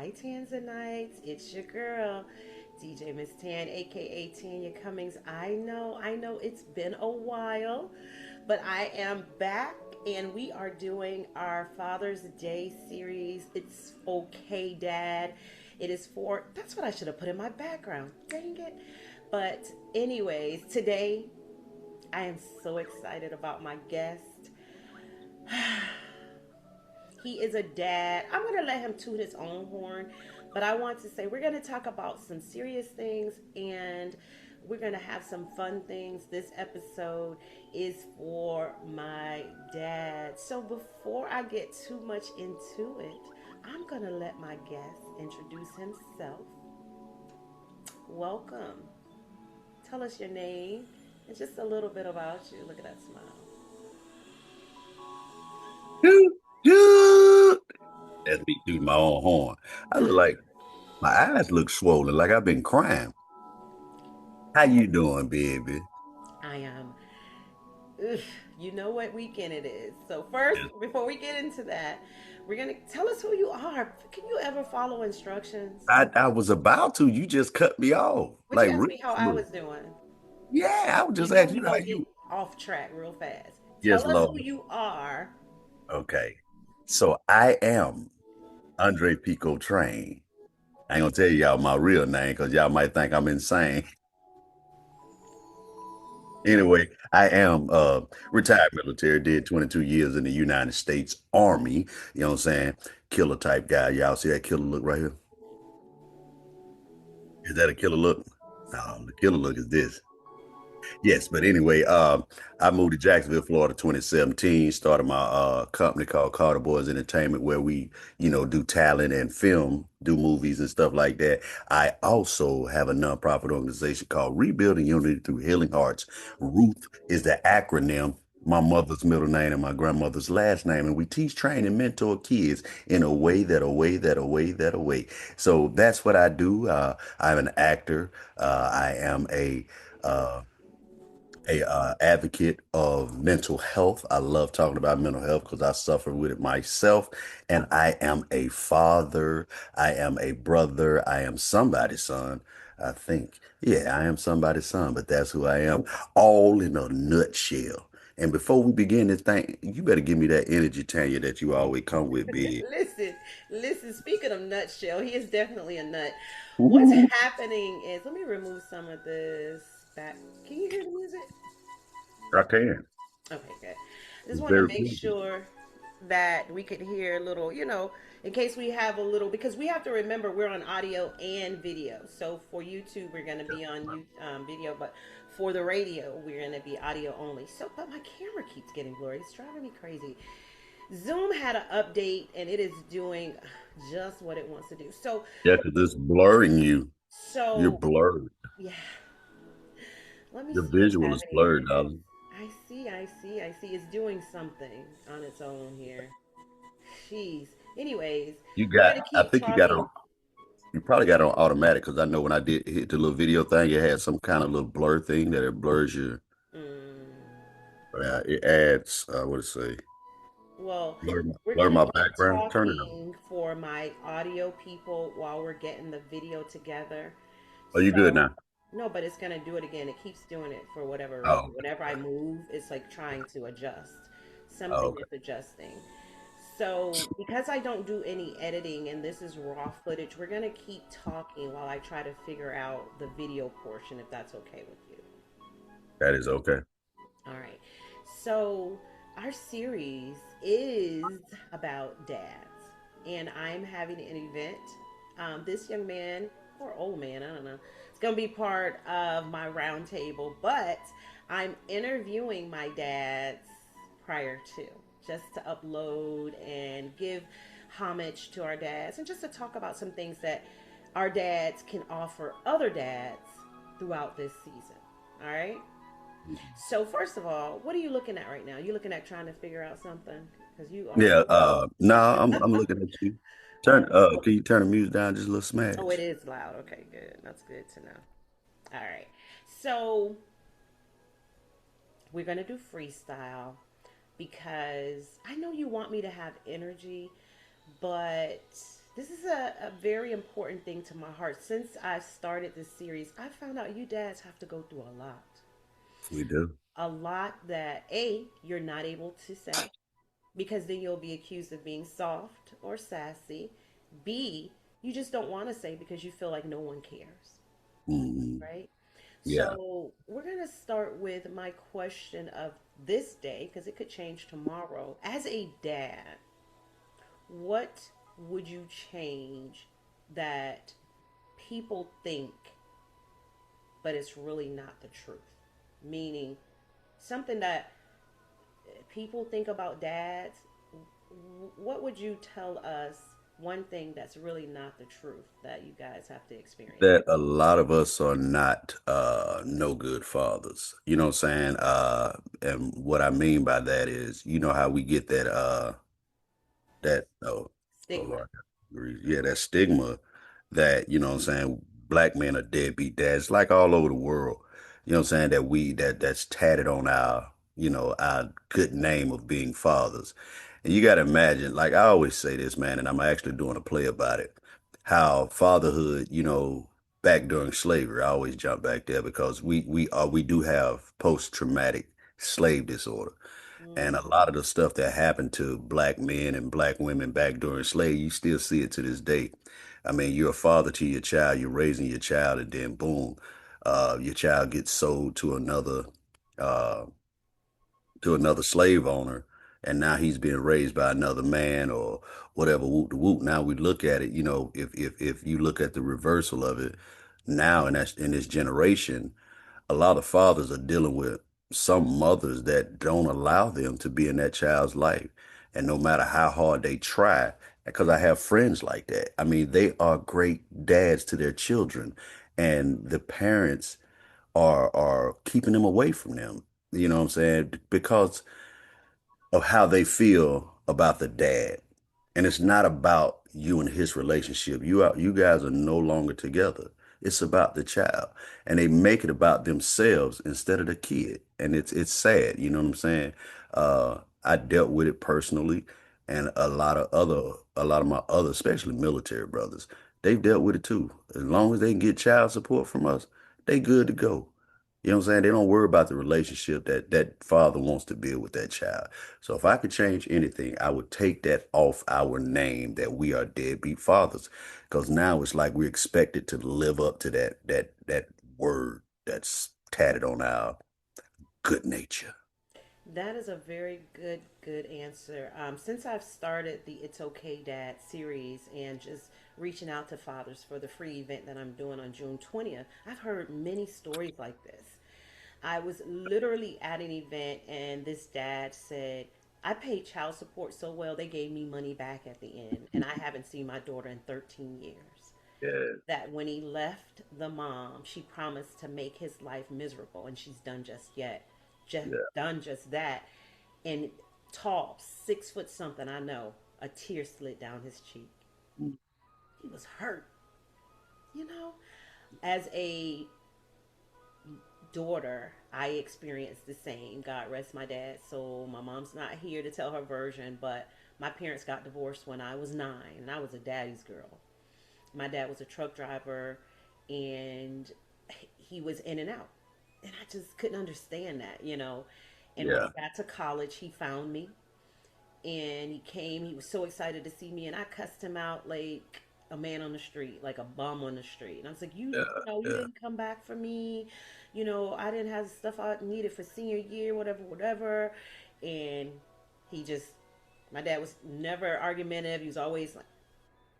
Hi, Tanzanites. It's your girl, DJ Miss Tan, aka Tanya Cummings. I know it's been a while, but I am back and we are doing our Father's Day series. It's okay, Dad. It is for, that's what I should have put in my background. Dang it. But, anyways, today I am so excited about my guest. He is a dad. I'm going to let him toot his own horn, but I want to say we're going to talk about some serious things and we're going to have some fun things. This episode is for my dad. So before I get too much into it, I'm going to let my guest introduce himself. Welcome. Tell us your name and just a little bit about you. Look at that smile. Doot, doot. That's me tooting my own horn. I look like my eyes look swollen, like I've been crying. How you doing, baby? I am. Ugh, you know what weekend it is. So first, Yes. before we get into that, we're gonna tell us who you are. Can you ever follow instructions? I was about to. You just cut me off. But you Like asked real me how I smooth. was doing. Yeah, I was You just know asking we you how gonna get you. off track real fast. Yes, Tell us Lord. who you are. Okay. So I am Andre Peeko Train. I ain't gonna tell y'all my real name because y'all might think I'm insane. Anyway, I am retired military, did 22 years in the United States Army. You know what I'm saying? Killer type guy. Y'all see that killer look right here? Is that a killer look? No, the killer look is this. Yes, but anyway, I moved to Jacksonville, Florida, 2017. Started my company called Carter Boys Entertainment, where we, do talent and film, do movies and stuff like that. I also have a nonprofit organization called Rebuilding Unity Through Healing Hearts. RUTH is the acronym. My mother's middle name and my grandmother's last name, and we teach, train, and mentor kids in a way that a way that a way that a way. So that's what I do. I'm an actor. I am a advocate of mental health. I love talking about mental health because I suffer with it myself. And I am a father. I am a brother. I am somebody's son, I think. Yeah, I am somebody's son, but that's who I am, all in a nutshell. And before we begin this thing, you better give me that energy, Tanya, that you always come with, big. listen, listen. Speaking of nutshell, he is definitely a nut. What's happening is let me remove some of this back. Can you hear the music? I can. Okay, good. I just It's want to very make pleasing. sure that we could hear a little, in case we have a little, because we have to remember we're on audio and video. So for YouTube, we're going to be on video, but for the radio, we're going to be audio only. So, but my camera keeps getting blurry. It's driving me crazy. Zoom had an update and it is doing just what it wants to do. So, Yeah, because it's blurring you. You're so blurred. yeah, let me Your see what's visual is happening blurred, here. darling. I see. It's doing something on its own here. Jeez. Anyways, we're gonna I keep think you got talking. on, you probably got it on automatic because I know when I did hit the little video thing, it had some kind of little blur thing that it blurs your, Mm, it adds, what it say, well, we're blur gonna my keep background. Turn it on. talking for my audio people while we're getting the video together. Are you good So now? no, but it's gonna do it again. It keeps doing it for whatever reason. Oh, Whenever I move, it's like trying to adjust. oh, Something okay. is adjusting. So, because I don't do any editing and this is raw footage, we're going to keep talking while I try to figure out the video portion if that's okay with you. That is okay. All right. So, our series is about dads, and I'm having an event. This young man, or old man, I don't know, it's going to be part of my roundtable, but I'm interviewing my dads prior to just to upload and give homage to our dads and just to talk about some things that our dads can offer other dads throughout this season. All right. So first of all, what are you looking at right now? You looking at trying to figure out something because you are. Yeah, no, I'm looking at you. Can you turn the music down just a little Oh, it smash? is loud. Okay, good. That's good to know. All right. So we're gonna do freestyle because I know you want me to have energy, but This is a very important thing to my heart. Since I started this series, I found out you dads have to go through a lot. We do. A lot that A, you're not able to say because then you'll be accused of being soft or sassy. B, you just don't want to say because you feel like no one cares, Hmm. right? Yeah. So we're going to start with my question of this day because it could change tomorrow. As a dad, what would you change that people think, but it's really not the truth? Meaning something that people think about dads. What would you tell us? One thing that's really not the truth that you guys have to experience. That a lot of us are not no good fathers. You know what I'm saying? And what I mean by that is, you know how we get that oh Stigma. Lord, yeah, that stigma that, you know what I'm saying, black men are deadbeat dads, like all over the world. You know what I'm saying, that that's tatted on our, our good name of being fathers. And you gotta imagine, like I always say this, man, and I'm actually doing a play about it, how fatherhood, back during slavery, I always jump back there because we do have post-traumatic slave disorder. And a Mm, lot of the stuff that happened to black men and black women back during slavery, you still see it to this day. I mean, you're a father to your child, you're raising your child, and then boom, your child gets sold uh, to another slave owner, and now he's being raised by another man or whatever. Whoop de whoop. Now we look at it, if you look at the reversal of it now, and that's in this generation, a lot of fathers are dealing with some mothers that don't allow them to be in that child's life. And no matter how hard they try, because I have friends like that. I mean, they are great dads to their children, and the parents are keeping them away from them. You know what I'm saying? Because of how they feel about the dad. And it's not about you and his relationship. You guys are no longer together. It's about the child. And they make it about themselves instead of the kid. And it's sad, you know what I'm saying? I dealt with it personally, and a lot of my other, especially military brothers, they've dealt with it too. As long as they can get child support from us, they good to go. You know what I'm saying? They don't worry about the relationship that that father wants to build with that child. So if I could change anything, I would take that off our name that we are deadbeat fathers, because now it's like we're expected to live up to that word that's tatted on our good nature. that is a very good answer. Since I've started the It's Okay Dad series and just reaching out to fathers for the free event that I'm doing on June 20th, I've heard many stories like this. I was literally at an event and this dad said, I paid child support so well, they gave me money back at the end, and I haven't seen my daughter in 13 years. Yeah, That when he left the mom, she promised to make his life miserable, and she's done just yeah. done just that. And tall, 6 foot something, I know, a tear slid down his cheek. Mm. He was hurt, you know. As a daughter, I experienced the same. God rest my dad's soul. My mom's not here to tell her version, but my parents got divorced when I was 9, and I was a daddy's girl. My dad was a truck driver, and he was in and out. And I just couldn't understand that. And when Yeah, I got to college, he found me and he came. He was so excited to see me, and I cussed him out like a man on the street, like a bum on the street. And I was like, yeah, you yeah, didn't come back for me. I didn't have the stuff I needed for senior year, whatever, whatever. And he just, my dad was never argumentative. He was always like,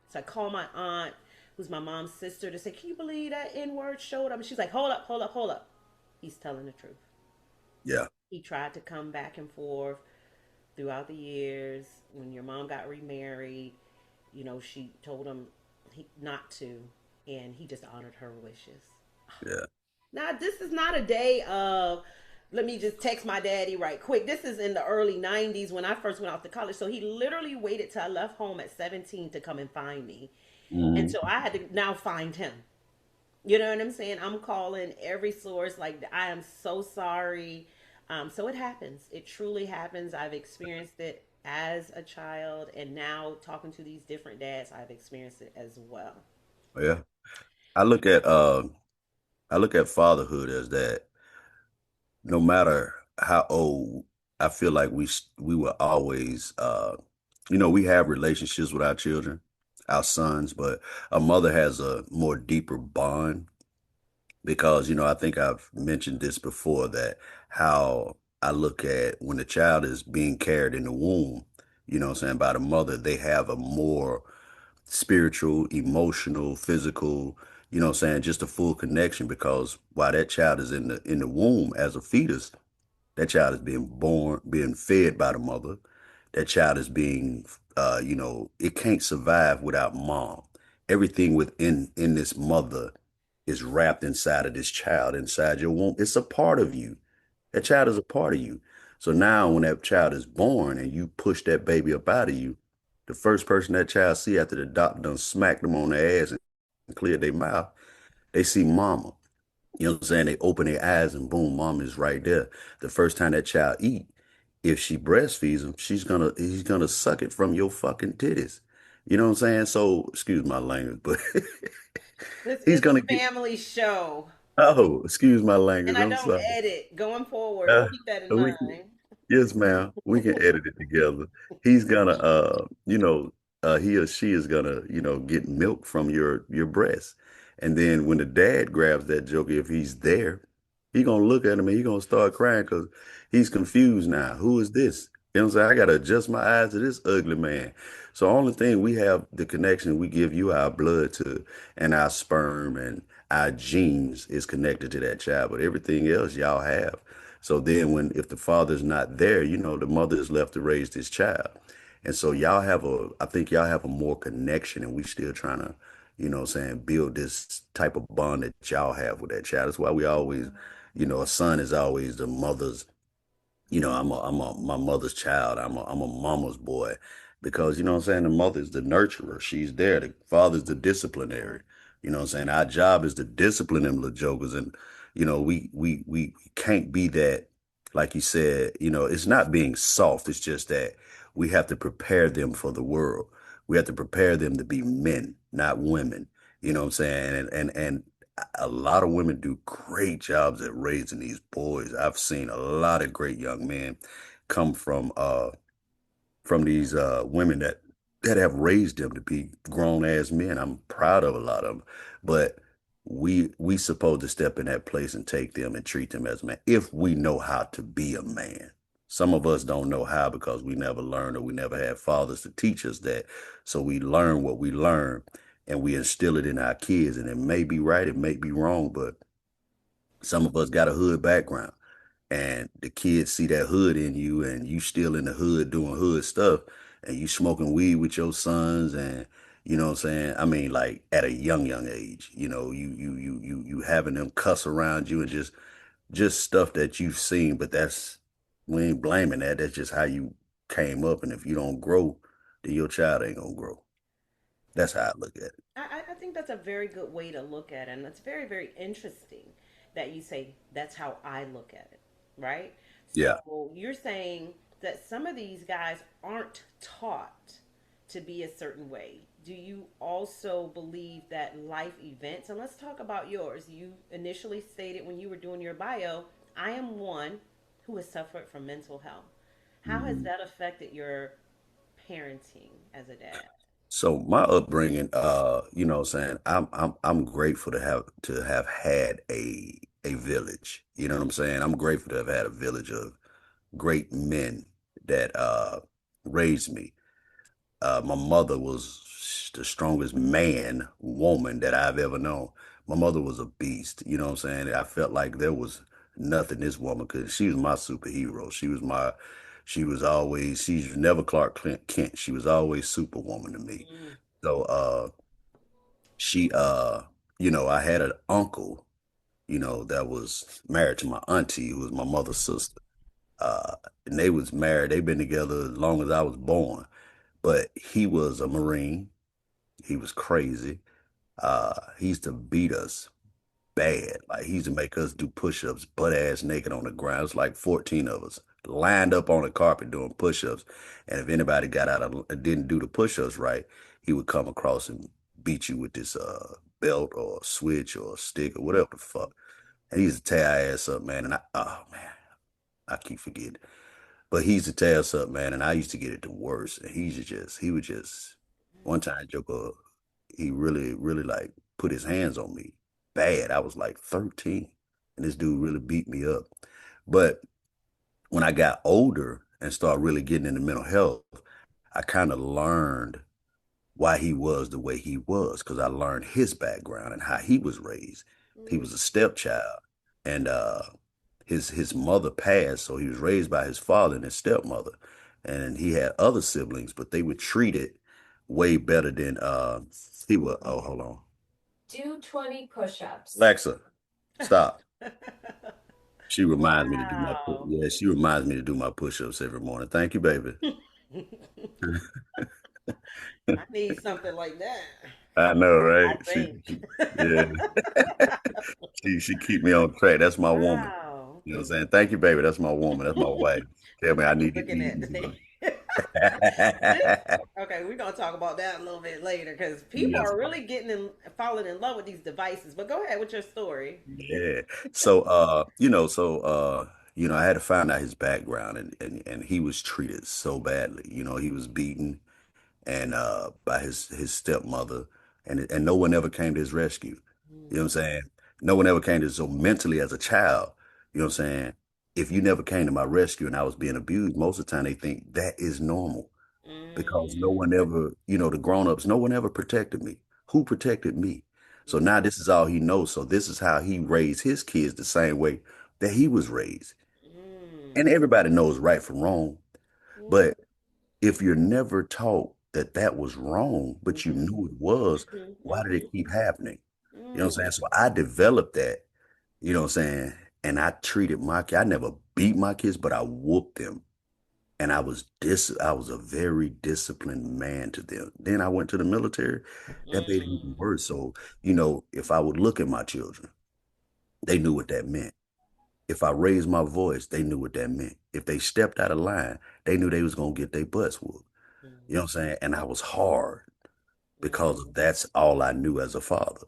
so I called my aunt, who's my mom's sister, to say, can you believe that N word showed up? And she's like, hold up, hold up, hold up. He's telling the truth. yeah, He tried to come back and forth throughout the years. When your mom got remarried, she told him not to, and he just honored her wishes. yeah. Now, this is not a day of, let me just text my daddy right quick. This is in the early 90s when I first went off to college. So he literally waited till I left home at 17 to come and find me. And Hmm. so I had to now find him. You know what I'm saying? I'm calling every source like, I am so sorry. So it happens. It truly happens. I've experienced it as a child, and now talking to these different dads, I've experienced it as well. Yeah. I look at I look at fatherhood as that no matter how old, I feel like we will always we have relationships with our children, our sons, but a mother has a more deeper bond because, I think I've mentioned this before that how I look at when the child is being carried in the womb, what I'm saying, by the mother, they have a more spiritual, emotional, physical, what I'm saying, just a full connection because while that child is in the womb as a fetus, that child is being born, being fed by the mother. That child is being, it can't survive without mom. Everything within in this mother is wrapped inside of this child, inside your womb. It's a part of you. That child is a part of you. So now when that child is born and you push that baby up out of you, the first person that child see after the doctor done smacked them on the ass and cleared their mouth, they see mama. You know what I'm saying? They open their eyes and boom, mom is right there. The first time that child eat, if she breastfeeds him, he's gonna suck it from your fucking titties. You know what I'm saying? So excuse my language, but This he's is a gonna get family show, excuse my language. and I I'm don't sorry. edit going forward. Uh, Keep that in we can, mind. yes, ma'am. We can edit it together. He's gonna, he or she is gonna, get milk from your breast, and then when the dad grabs that joker, if he's there, he gonna look at him and he gonna start crying because he's confused now. Who is this? You know what I'm saying? I gotta adjust my eyes to this ugly man. So only thing we have the connection we give you our blood to and our sperm and our genes is connected to that child, but everything else y'all have. So then when if the father's not there, the mother is left to raise this child. And so I think y'all have a more connection and we still trying to, what I'm saying, build this type of bond that y'all have with that child. That's why we always, a son is always the mother's, my mother's child. I'm a mama's boy because, what I'm saying, the mother's the nurturer. She's there. The father's the disciplinary. You know what I'm saying? Our job is to discipline them little jokers. And, we can't be that, like you said, it's not being soft. It's just that we have to prepare them for the world. We have to prepare them to be men, not women. You know what I'm saying? And a lot of women do great jobs at raising these boys. I've seen a lot of great young men come from these women that have raised them to be grown ass men. I'm proud of a lot of them, but we supposed to step in that place and take them and treat them as men if we know how to be a man. Some of us don't know how because we never learned or we never had fathers to teach us that. So we learn what we learn and we instill it in our kids. And it may be right, it may be wrong, but some of us got a hood background and the kids see that hood in you and you still in the hood doing hood stuff and you smoking weed with your sons and you know what I'm saying? I mean, like at a young age, you having them cuss around you and just stuff that you've seen, but we ain't blaming that. That's just how you came up. And if you don't grow, then your child ain't gonna grow. That's how I look at it. I think that's a very good way to look at it. And that's very, very interesting that you say that's how I look at it, right? Yeah. So you're saying that some of these guys aren't taught to be a certain way. Do you also believe that life events, and let's talk about yours. You initially stated when you were doing your bio, I am one who has suffered from mental health. How has Mhm. that affected your parenting as a dad? So my upbringing, what I'm saying, I'm grateful to have had a village. You know what I'm saying? I'm grateful to have had a village of great men that raised me. My mother was the strongest woman that I've ever known. My mother was a beast. You know what I'm saying? I felt like there was nothing this woman could. She was my superhero. She's never Clark Kent. She was always Superwoman to me. Mm, So she I had an uncle, that was married to my auntie, who was my mother's sister. And they was married. They've been together as long as I was born. But he was a Marine. He was crazy. He used to beat us bad. Like he used to make us do push-ups butt ass naked on the ground. It's like 14 of us. lined up on the carpet doing push-ups. And if anybody got out of didn't do the push-ups right, he would come across and beat you with this belt or a switch or a stick or whatever the fuck. And he used to tear our ass up, man. And oh man, I keep forgetting. But he used to tear us up, man. And I used to get it the worst. And he would just, one time, Joker, he really, really like put his hands on me bad. I was like 13, and this dude really beat me up. But when I got older and started really getting into mental health, I kind of learned why he was the way he was because I learned his background and how he was raised. He Mm, was a stepchild, and his mother passed, so he was raised by his father and his stepmother, and he had other siblings, but they were treated way better than he was. Oh, hold on, Do 20 push-ups. Alexa, stop. mm. She reminds me to do my Wow. yeah. She reminds me to do my push-ups every morning. Thank you, baby. I need something like that. I know, I right? think. Yeah, she keep me on track. That's my woman. Wow. You know what I'm saying? Thank you, baby. That's my woman. That's my wife. Tell me I I be need to looking eat at and the thing. stuff. This, okay, we're gonna talk about that a little bit later because people Yes, are really getting in, falling in love with these devices. But go ahead with your story. yeah. So I had to find out his background and he was treated so badly. He was beaten and by his stepmother and no one ever came to his rescue. You know what I'm saying? No one ever came to so mentally as a child, you know what I'm saying? If you never came to my rescue and I was being abused, most of the time they think that is normal because no Mm, one ever, the grown-ups, no one ever protected me. Who protected me? So mm, now this is all he knows. So this is how he raised his kids the same way that he was raised. mm, And everybody knows right from wrong. mm, But if you're never taught that that was wrong, but you mhm, knew it was, mhm, why did mhm, it keep happening? You know what I'm saying? mm, So I developed that, you know what I'm saying? And I treated my kid, I never beat my kids, but I whooped them. And I was a very disciplined man to them. Then I went to the military. That made it even mm, worse. So, if I would look at my children, they knew what that meant. If I raised my voice, they knew what that meant. If they stepped out of line, they knew they was gonna get their butts whooped. You know mhm, what I'm saying? And I was hard because mhm, that's all I knew as a father.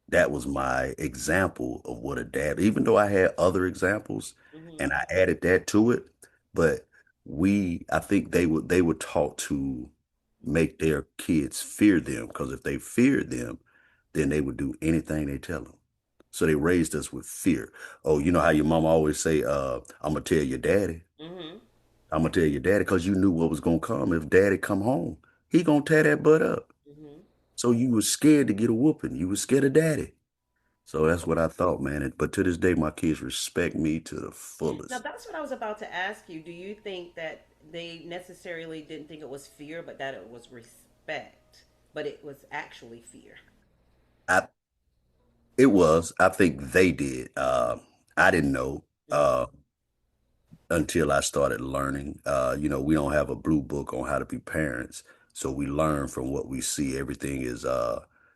That was my example of what a dad, even though I had other examples and mhm, I added that to it, but I think they were taught to make their kids fear them because if they feared them, then they would do anything they tell them. So they raised us with fear. Oh, you know how your mama always say, I'm gonna tell your daddy. mhm, I'm gonna tell your daddy because you knew what was gonna come. If daddy come home, he gonna tear that butt up. mhm. So you was scared to get a whooping. You was scared of daddy. So that's what I thought, man. But to this day, my kids respect me to the Now fullest. that's what I was about to ask you. Do you think that they necessarily didn't think it was fear, but that it was respect, but it was actually fear? I It was. I think they did. I didn't know Mm, until I started learning. We don't have a blue book on how to be parents, so we learn from what we see. Everything is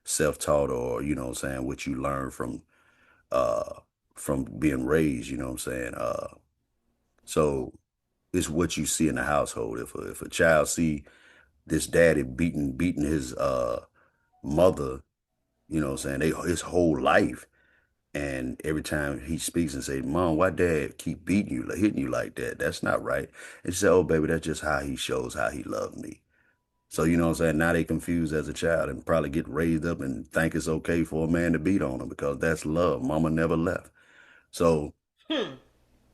self-taught, or you know what I'm saying, what you learn uh from being raised. You know what I'm saying. So it's what you see in the household. If a child see this daddy beating his mother, you know what I'm saying, his whole life. And every time he speaks and say, Mom, why dad keep beating you, like hitting you like that? That's not right. And she said, Oh, baby, that's just how he shows how he loved me. So, you know what I'm saying? Now they confused as a child and probably get raised up and think it's okay for a man to beat on them because that's love. Mama never left. So hmm.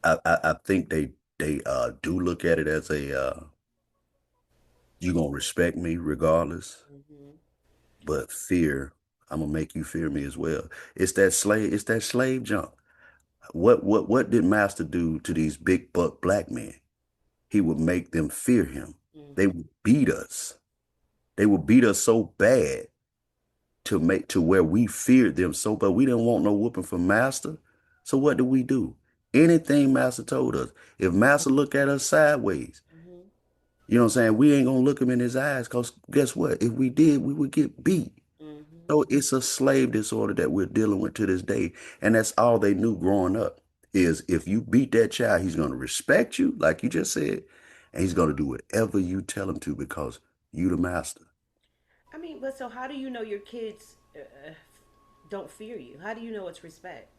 I think they do look at it as a you gonna respect me regardless, Mhm. but fear, I'm gonna make you fear me as well. It's that slave junk. What did Master do to these big buck black men? He would make them fear him. They Mhm. would beat us. They would beat us so bad to make to where we feared them so bad. We didn't want no whooping from Master. So what did we do? Anything Master told us. If Master look at us sideways, Mhm. you know what I'm saying? We ain't gonna look him in his eyes because guess what? If we did, we would get beat. Mhm. So it's a slave disorder that we're dealing with to this day. And that's all they knew growing up. is if you beat that child, he's going to respect you, like you just said, and he's going to do whatever you tell him to because you the master. I mean, but so how do you know your kids don't fear you? How do you know it's respect?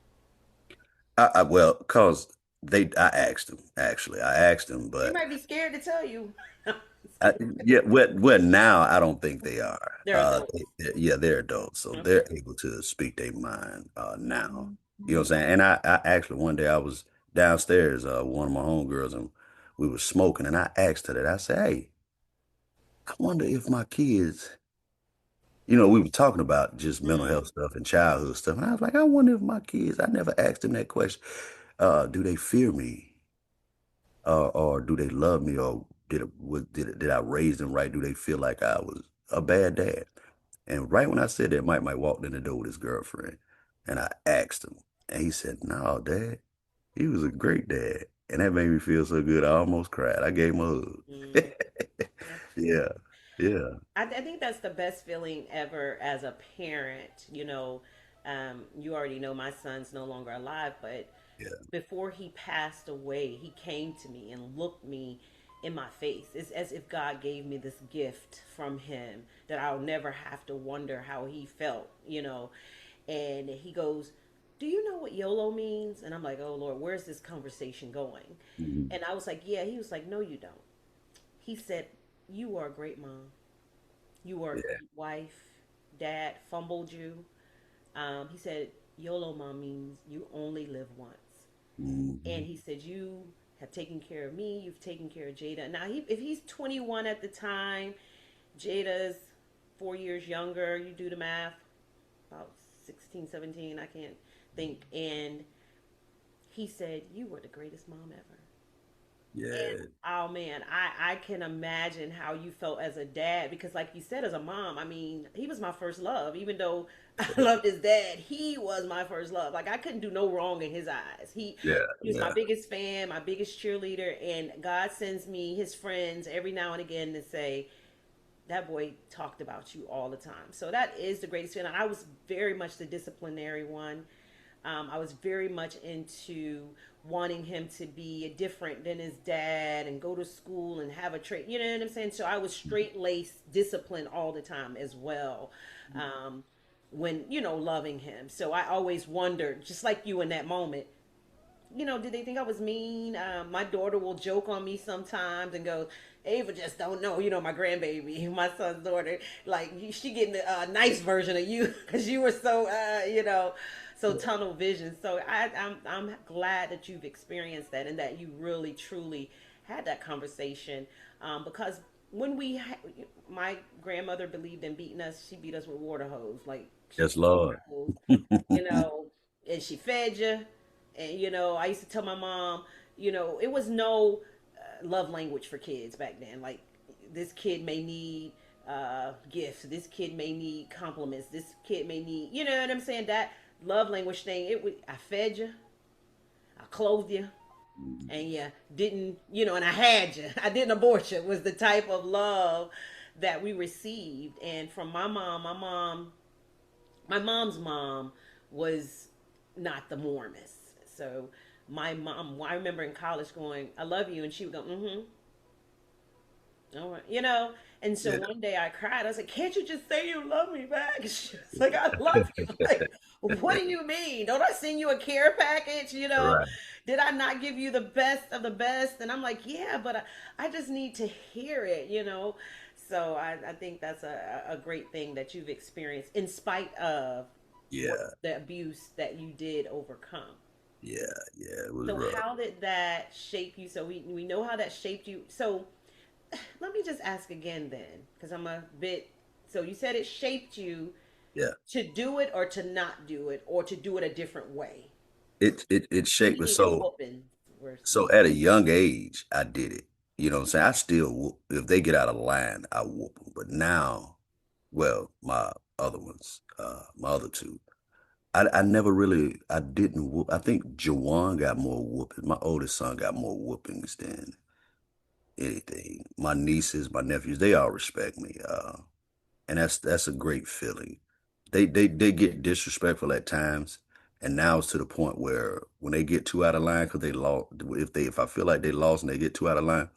Well, cause I asked him actually, I asked him, They but might be scared to tell you. I, yeah, well, now I don't think they are. They're adults. Yeah, they're adults, so Okay. they're able to speak their mind now. You know what I'm saying? And I actually one day I was downstairs, one of my homegirls, and we were smoking, and I asked her that. I said, "Hey, I wonder if my kids, we were talking about just mental Mm-hmm. health stuff and childhood stuff, and I was like, I wonder if my kids. I never asked them that question. Do they fear me, or do they love me, or did I raise them right? Do they feel like I was a bad dad?" And right when I said that, Mike walked in the door with his girlfriend, and I asked him, and he said, "No, Dad, he was a great dad," and that made me feel so good. I almost cried. I gave him a hug. Mm, that's Yeah, sweet. yeah, I think that's the best feeling ever as a parent. You already know my son's no longer alive, but yeah. before he passed away, he came to me and looked me in my face. It's as if God gave me this gift from him that I'll never have to wonder how he felt. And he goes, "Do you know what YOLO means?" And I'm like, "Oh Lord, where's this conversation going?" Mhm. And I was like, "Yeah." He was like, "No, you don't." He said, "You are a great mom. You are a Yeah. great wife. Dad fumbled you." He said, "YOLO mom means you only live once." And Mhm. he said, "You have taken care of me. You've taken care of Jada." Now, if he's 21 at the time, Jada's 4 years younger. You do the math, about 16, 17. I can't think. And he said, "You were the greatest mom ever." And Yeah. oh man, I can imagine how you felt as a dad because, like you said, as a mom, I mean, he was my first love. Even though I loved his dad, he was my first love. Like I couldn't do no wrong in his eyes. Yeah. He was my Yeah. biggest fan, my biggest cheerleader, and God sends me his friends every now and again to say that boy talked about you all the time. So that is the greatest feeling. I was very much the disciplinary one. I was very much into wanting him to be different than his dad and go to school and have a trade. You know what I'm saying? So I was straight laced, disciplined all the time as well. When loving him. So I always wondered, just like you in that moment, did they think I was mean? My daughter will joke on me sometimes and go, "Ava just don't know." My grandbaby, my son's daughter, like she getting a nice version of you because you were so, so tunnel vision. So I'm glad that you've experienced that and that you really truly had that conversation, because when my grandmother believed in beating us. She beat us with water hose, like she Yes, beat us with Lord. water hose, you know, and she fed you. And I used to tell my mom, it was no love language for kids back then. Like this kid may need gifts. This kid may need compliments. This kid may need, you know what I'm saying? That love language thing. I fed you, I clothed you, Mhm. and you didn't, and I had you. I didn't abort you. Was the type of love that we received, and from my mom. My mom's mom was not the warmest. So my mom, I remember in college going, "I love you," and she would go, "Mm-hmm, all right," And so Yeah. one day I cried. I was like, "Can't you just say you love me back?" She was like, "I love you." Like, what do you mean? Don't I send you a care package? Right. Did I not give you the best of the best? And I'm like, "Yeah, but I just need to hear it." So I think that's a great thing that you've experienced in spite of what Yeah. the abuse that you did overcome. Yeah. Yeah. It was So rough. how did that shape you? So we know how that shaped you. So let me just ask again then, because I'm a bit. So you said it shaped you Yeah. to do it or to not do it or to do it a different way. It shaped me Meaning the so. whooping. So at a young age, I did it. You know what I'm saying? I still whoop. If they get out of line, I whoop them. But now, well, my other two, I never really, I didn't whoop. I think Jawan got more whoopings. My oldest son got more whoopings than anything. My nieces, my nephews, they all respect me. And that's a great feeling. They get disrespectful at times, And now it's to the point where when they get too out of line because they lost, if I feel like they lost and they get too out of line,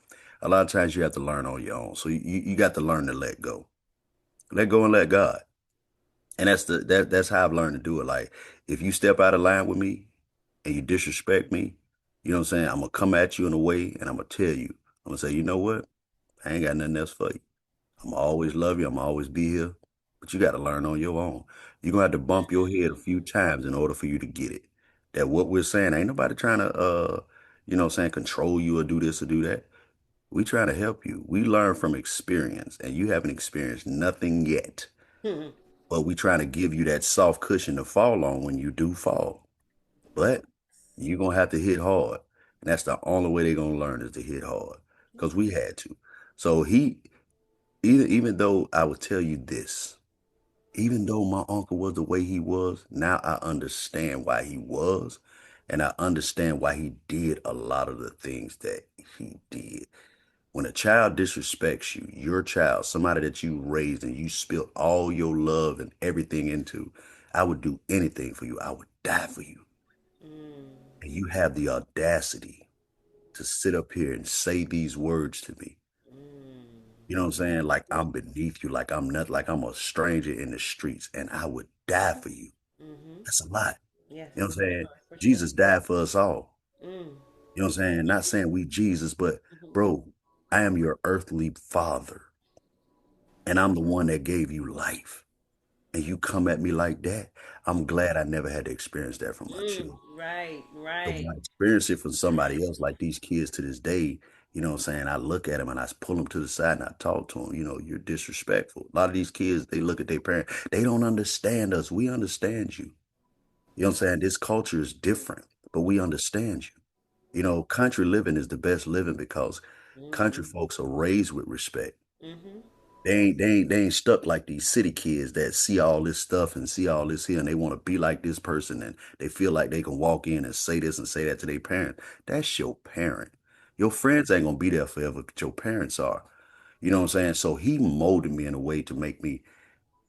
a lot of times you have to learn on your own. So you got to learn to let go and let God. And that's how I've learned to do it. Like if you step out of line with me and you disrespect me, you know what I'm saying? I'm gonna come at you in a way and I'm gonna tell you. I'm gonna say, you know what? I ain't got nothing else for you. I'm gonna always love you. I'm gonna always be here. But you gotta learn on your own. You're gonna have to bump your head a few times in order for you to get it. That what we're saying, ain't nobody trying to you know what I'm saying, control you or do this or do that. We trying to help you. We learn from experience, and you haven't experienced nothing yet. Hmm. But we trying to give you that soft cushion to fall on when you do fall. But you're gonna have to hit hard. And that's the only way they're gonna learn is to hit hard. Because we had to. So even though I would tell you this, even though my uncle was the way he was, now I understand why he was, and I understand why he did a lot of the things that he did. When a child disrespects you, your child, somebody that you raised and you spilled all your love and everything into, I would do anything for you. I would die for you. Mm. And you have the audacity to sit up here and say these words to me. Mm. You know what I'm saying? Like I'm beneath you, like I'm not, like I'm a stranger in the streets, and I would die for you. Mm-hmm. That's a lot. Yes, You know what I'm saying? for sure. Jesus died for us all. Mm. You know what I'm saying? Not saying we Jesus, but Mm-hmm. bro, I am your earthly father, and I'm the one that gave you life. And you come at me like that, I'm glad I never had to experience that from my Mm. children. Right, So when right. I experience it from somebody else, like these kids to this day, you know what I'm saying? I look at them and I pull them to the side and I talk to them. You know, you're disrespectful. A lot of these kids, they look at their parents, they don't understand us. We understand you. You know what I'm saying? This culture is different, but we understand you. You know, country living is the best living because country Mm-hmm. folks are raised with respect. Mm-hmm. They ain't stuck like these city kids that see all this stuff and see all this here and they want to be like this person and they feel like they can walk in and say this and say that to their parent. That's your parent. Your friends ain't gonna be there forever, but your parents are. You know what I'm saying? So he molded me in a way to make me,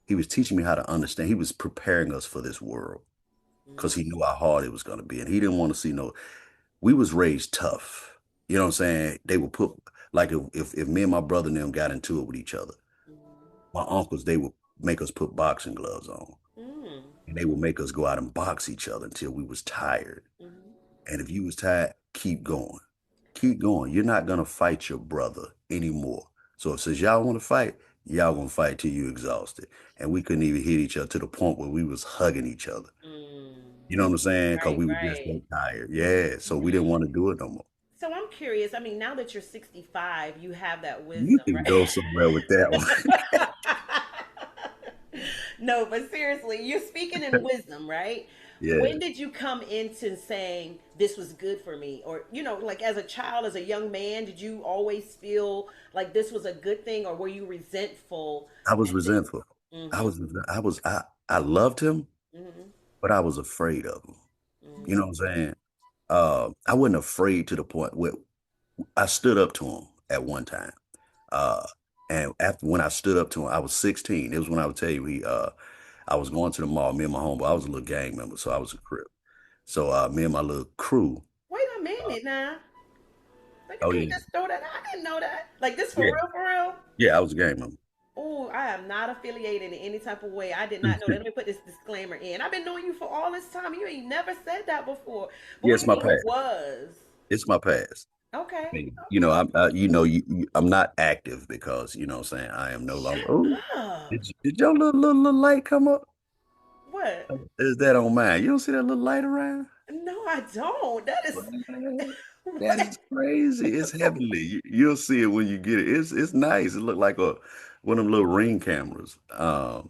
he was teaching me how to understand. He was preparing us for this world because Mm. he knew how hard it was gonna be. And he didn't want to see no, we was raised tough. You know what I'm saying? They would put like if me and my brother and them got into it with each other, Mm-hmm. my uncles, they would make us put boxing gloves on. Mm. And they would make us go out and box each other until we was tired. Mm-hmm. And if you was tired, keep going. Keep going. You're not gonna fight your brother anymore. So if says y'all want to fight, y'all gonna fight till you exhausted. And we couldn't even hit each other to the point where we was hugging each other. Mm. You know what I'm saying? Because Right, we were just right. so tired. Yeah. So we didn't want to do it no more. So I'm curious. I mean, now that you're 65, you have that You wisdom, can go somewhere with that one. right? No, but seriously, you're speaking in wisdom, right? Yeah. When did you come into saying this was good for me? Or, like as a child, as a young man, did you always feel like this was a good thing or were you resentful? I was And then, resentful. mm-hmm, I loved him, mm-hmm, but I was afraid of him. You know mm-hmm, what I'm saying? I wasn't afraid to the point where I stood up to him at one time. Uh, and after when I stood up to him, I was 16. It was when I would tell you I was going to the mall, me and my homeboy. I was a little gang member, so I was a crip. So me and my little crew. wait a Uh, minute now. Like you oh can't yeah, just throw that out. I didn't know that. Like this for yeah, real, for real? yeah. I was a gang member. Oh, I am not affiliated in any type of way. I did not know that. Let me put this disclaimer in. I've been knowing you for all this time. You ain't never said that before. But Yeah, what do it's you my mean who past. was? It's my past. Okay. I mean, you know, Okay. I'm not active because you know what I'm saying I am no longer. Shut Oh, up. did your little light come up? What? Is that on mine? You don't see that little light around? No, I don't. That is Man, that what? is crazy. It's heavenly. You'll see it when you get it. It's nice. It look like a one of them little ring cameras.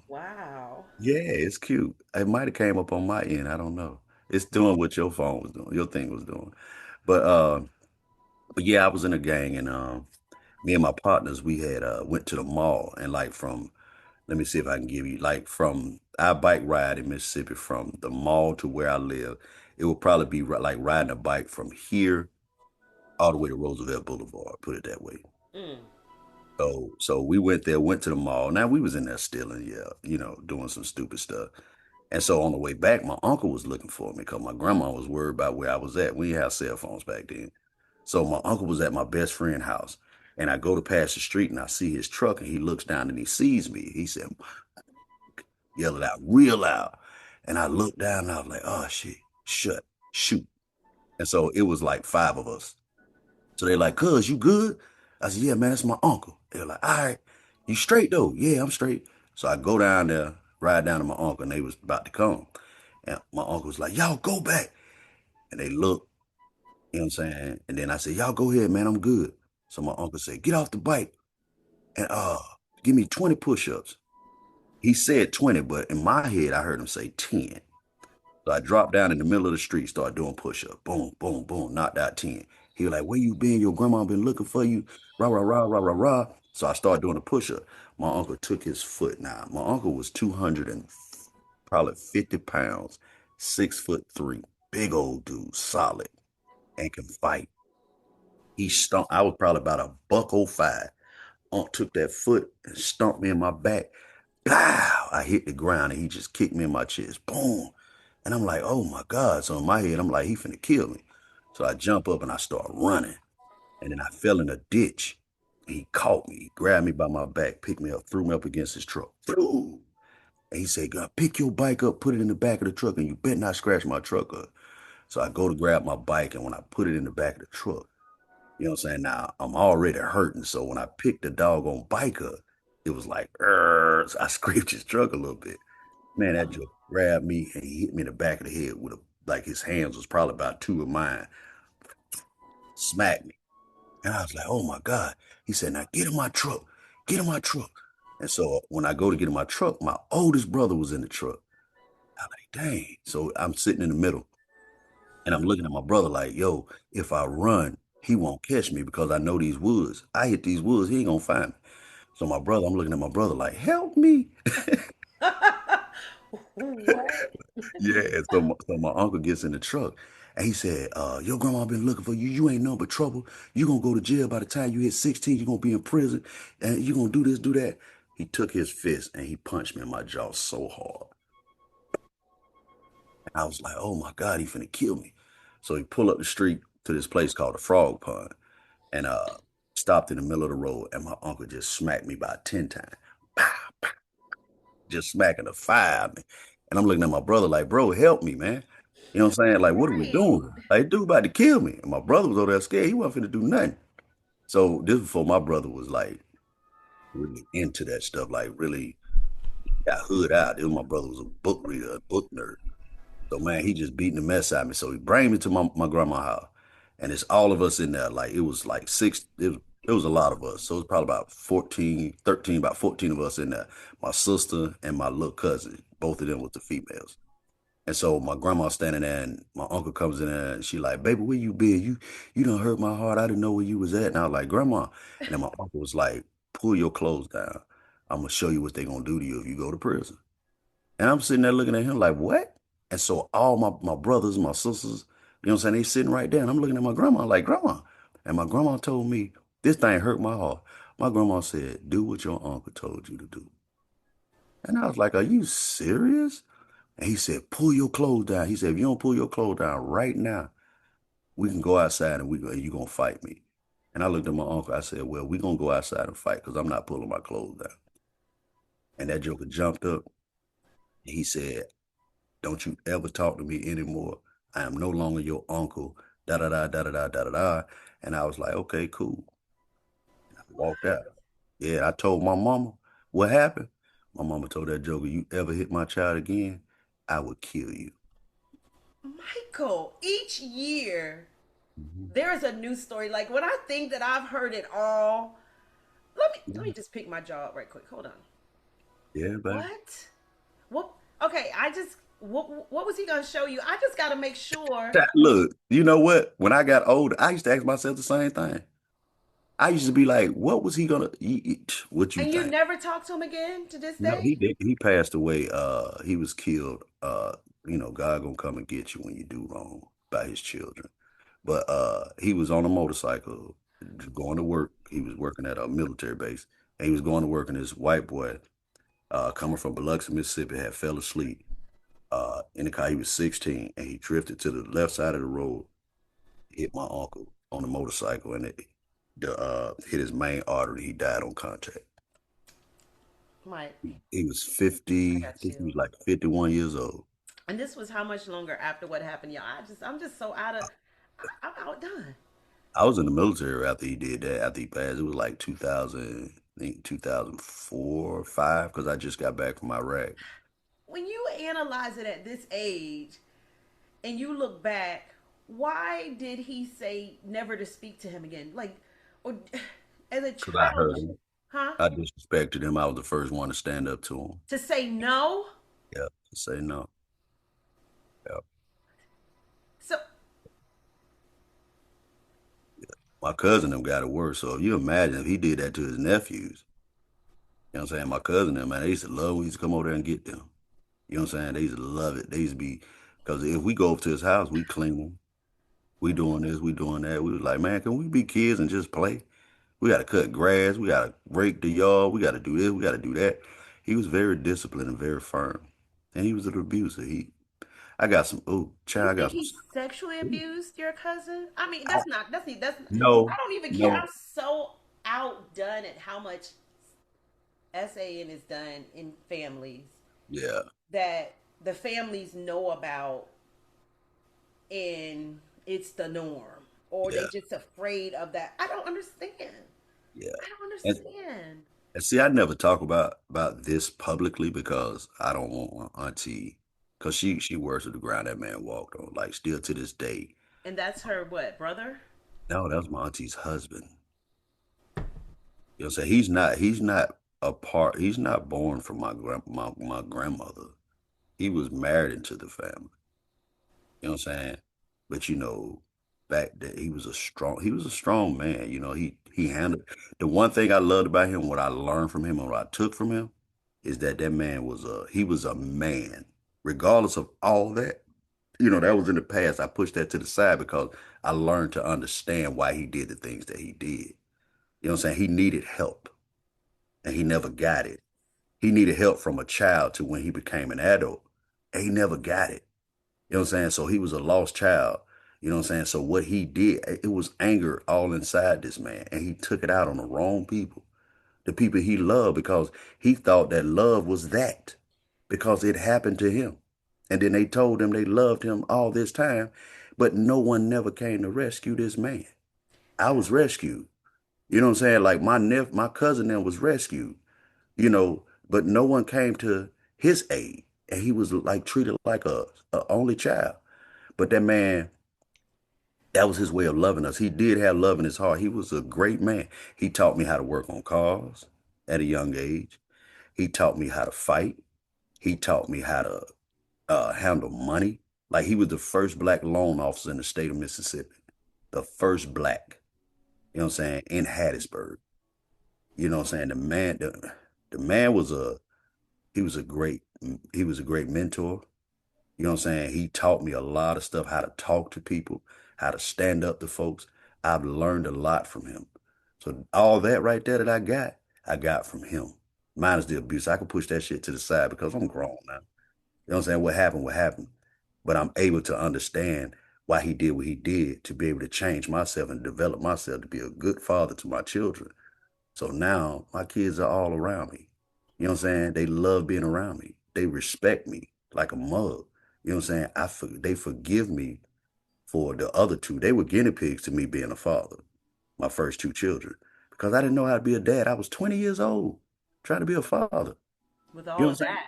Wow. Yeah, it's cute. It might have came up on my end. I don't know. It's doing what your phone was doing, your thing was doing. But but yeah, I was in a gang and me and my partners, we had went to the mall and like from let me see if I can give you like from our bike ride in Mississippi from the mall to where I live, it would probably be like riding a bike from here all the way to Roosevelt Boulevard, put it that way. Mm. So we went there, went to the mall. Now we was in there stealing, yeah, you know, doing some stupid stuff. And so on the way back, my uncle was looking for me because my grandma was worried about where I was at. We didn't have cell phones back then. So my uncle was at my best friend's house. And I go to pass the street and I see his truck and he looks down and he sees me. He said, yell it out real loud. And I looked down and I was like, oh shit, shut, shoot. And so it was like five of us. So they're like, cuz, you good? I said, yeah, man, that's my uncle. They're like, all right, you straight though? Yeah, I'm straight. So I go down there, ride down to my uncle, and they was about to come. And my uncle was like, y'all go back. And they look, you know what I'm saying? And then I said, y'all go ahead, man, I'm good. So my uncle said, get off the bike and give me 20 push-ups. He said 20, but in my head, I heard him say 10. So I dropped down in the middle of the street, started doing push-ups. Boom, boom, boom, knocked out 10. He was like, where you been? Your grandma been looking for you. Rah, rah, rah, rah, rah, rah. So I started doing a push-up. My uncle took his foot now. My uncle was 200 and probably 50 pounds, 6'3", big old dude, solid, and can fight. He stomped. I was probably about a buck 05. Unc took that foot and stomped me in my back. Pow! I hit the ground and he just kicked me in my chest. Boom. And I'm like, oh my God. So in my head, I'm like, he finna kill me. So I jump up and I start running. And then I fell in a ditch. He caught me, he grabbed me by my back, picked me up, threw me up against his truck. Boom. And he said, God, pick your bike up, put it in the back of the truck, and you better not scratch my truck up. So I go to grab my bike, and when I put it in the back of the truck, you know what I'm saying? Now I'm already hurting. So when I picked the doggone bike up, it was like, so I scraped his truck a little bit. Man, that joke grabbed me and he hit me in the back of the head with like his hands was probably about two of mine, smacked me. And I was like, oh my God. He said, now get in my truck, get in my truck. And so when I go to get in my truck, my oldest brother was in the truck. I'm like, dang. So I'm sitting in the middle and I'm looking at my brother like, yo, if I run, he won't catch me because I know these woods. I hit these woods, he ain't gonna find me. So my brother, I'm looking at my brother like, help me. What? Yeah, and so my uncle gets in the truck and he said, your grandma been looking for you. You ain't nothing but trouble. You gonna go to jail by the time you hit 16, you're gonna be in prison and you gonna do this, do that. He took his fist and he punched me in my jaw so hard. And I was like, oh my God, he finna kill me. So he pulled up the street to this place called the Frog Pond and stopped in the middle of the road and my uncle just smacked me about 10 times. Pow, pow, just smacking the fire at me. And I'm looking at my brother like, bro, help me, man. You know what I'm saying? Like, what are we Right. doing? Like, dude about to kill me. And my brother was over there scared. He wasn't finna do nothing. So this before my brother was like really into that stuff, like really got hood out. This my brother was a book reader, a book nerd. So man, he just beating the mess out of me. So he bring me to my grandma's house. And it's all of us in there. Like it was like six, it was a lot of us. So it was probably about 14, 13, about 14 of us in there. My sister and my little cousin. Both of them was the females. And so my grandma standing there and my uncle comes in there and she like, baby, where you been? You done hurt my heart. I didn't know where you was at. And I was like, grandma. And then my uncle was like, pull your clothes down. I'm gonna show you what they gonna do to you if you go to prison. And I'm sitting there looking at him like, what? And so all my brothers, my sisters, you know what I'm saying? They sitting right there. And I'm looking at my grandma like, grandma. And my grandma told me, this thing hurt my heart. My grandma said, do what your uncle told you to do. And I was like, are you serious? And he said, pull your clothes down. He said, if you don't pull your clothes down right now, we can go outside and you going to fight me. And I looked at my uncle. I said, well, we going to go outside and fight because I'm not pulling my clothes down. And that joker jumped up. And he said, don't you ever talk to me anymore. I am no longer your uncle. Da da da da da da da da da. And I was like, okay, cool. And I walked out. Yeah, I told my mama what happened. My mama told that joker, you ever hit my child again, I would kill you. Michael, each year Mhm. there is a new story. Like when I think that I've heard it all, let me Yeah, just pick my jaw up right quick. Hold on. yeah, baby. What? What? Okay, what was he gonna show you? I just gotta make sure. Look, you know what? When I got older, I used to ask myself the same thing. I used to be like, what was he gonna eat? What you And you think? never talk to him again to this No, day? he did. He passed away. He was killed. God gonna come and get you when you do wrong by his children. But he was on a motorcycle going to work. He was working at a military base, and he was going to work, and this white boy, coming from Biloxi, Mississippi, had fell asleep in the car. He was 16, and he drifted to the left side of the road, hit my uncle on the motorcycle, and it hit his main artery. He died on contact. My, He was I 50, I got think he you. was like 51 years old. And this was how much longer after what happened, y'all? I'm just so out of, I'm outdone. I was in the military after he did that, after he passed. It was like 2000, I think 2004 or 5, because I just got back from Iraq. When you analyze it at this age, and you look back, why did he say never to speak to him again? Like, or as a Because I child, heard him. huh? I disrespected him. I was the first one to stand up to him. To say no? Yeah, to say no. Yeah. So, My cousin them got it worse. So if you imagine if he did that to his nephews, you know what I'm saying? My cousin them, man, they used to love when we used to come over there and get them. You know what I'm saying? They used to love it. They used to be, because if we go over to his house, we clean him. We doing this, we doing that. We was like, man, can we be kids and just play? We got to cut grass. We got to rake the yard. We got to do this. We got to do that. He was very disciplined and very firm. And he was an abuser. I got some, oh, you child, I think got some, he sexually abused your cousin? I mean, I, that's. I no, don't even care. no, I'm so outdone at how much SAN is done in families yeah, that the families know about, and it's the norm, or they yeah, just afraid of that. I don't understand. yeah. I don't And, understand. and see, I never talk about this publicly because I don't want my auntie, because she worshipped the ground that man walked on, like still to this day. And that's her what brother? No, that was my auntie's husband. You know what I'm saying? He's not a part, he's not born from my grandmother. He was married into the family. You know what I'm saying? But back then he was a strong man. He handled the one thing I loved about him, what I learned from him and what I took from him, is that man was a man. Regardless of all that, that was in the past. I pushed that to the side because I learned to understand why he did the things that he did. You know what I'm saying? He needed help and he never got it. He needed help from a child to when he became an adult, and he never got it. You know what I'm saying? So he was a lost child. You know what I'm saying? So what he did, it was anger all inside this man, and he took it out on the wrong people, the people he loved, because he thought that love was that, because it happened to him. And then they told him they loved him all this time, but no one never came to rescue this man. I was rescued. You know what I'm saying? Like my cousin then was rescued, but no one came to his aid. And he was like treated like a only child. But that man, that was his way of loving us. He did have love in his heart. He was a great man. He taught me how to work on cars at a young age. He taught me how to fight. He taught me how to handle money. Like he was the first black loan officer in the state of Mississippi. The first black, what I'm saying, in Hattiesburg. You know what I'm saying? The man he was a great he was a great mentor. You know what I'm saying? He taught me a lot of stuff, how to talk to people, how to stand up to folks. I've learned a lot from him. So all that right there that I got from him. Mine is the abuse. I can push that shit to the side because I'm grown now. You know what I'm saying? What happened, what happened. But I'm able to understand why he did what he did to be able to change myself and develop myself to be a good father to my children. So now my kids are all around me. You know what I'm saying? They love being around me. They respect me like a mug. You know what I'm saying? They forgive me for the other two. They were guinea pigs to me being a father, my first two children, because I didn't know how to be a dad. I was 20 years old trying to be a father. With You know all what of I'm saying? that.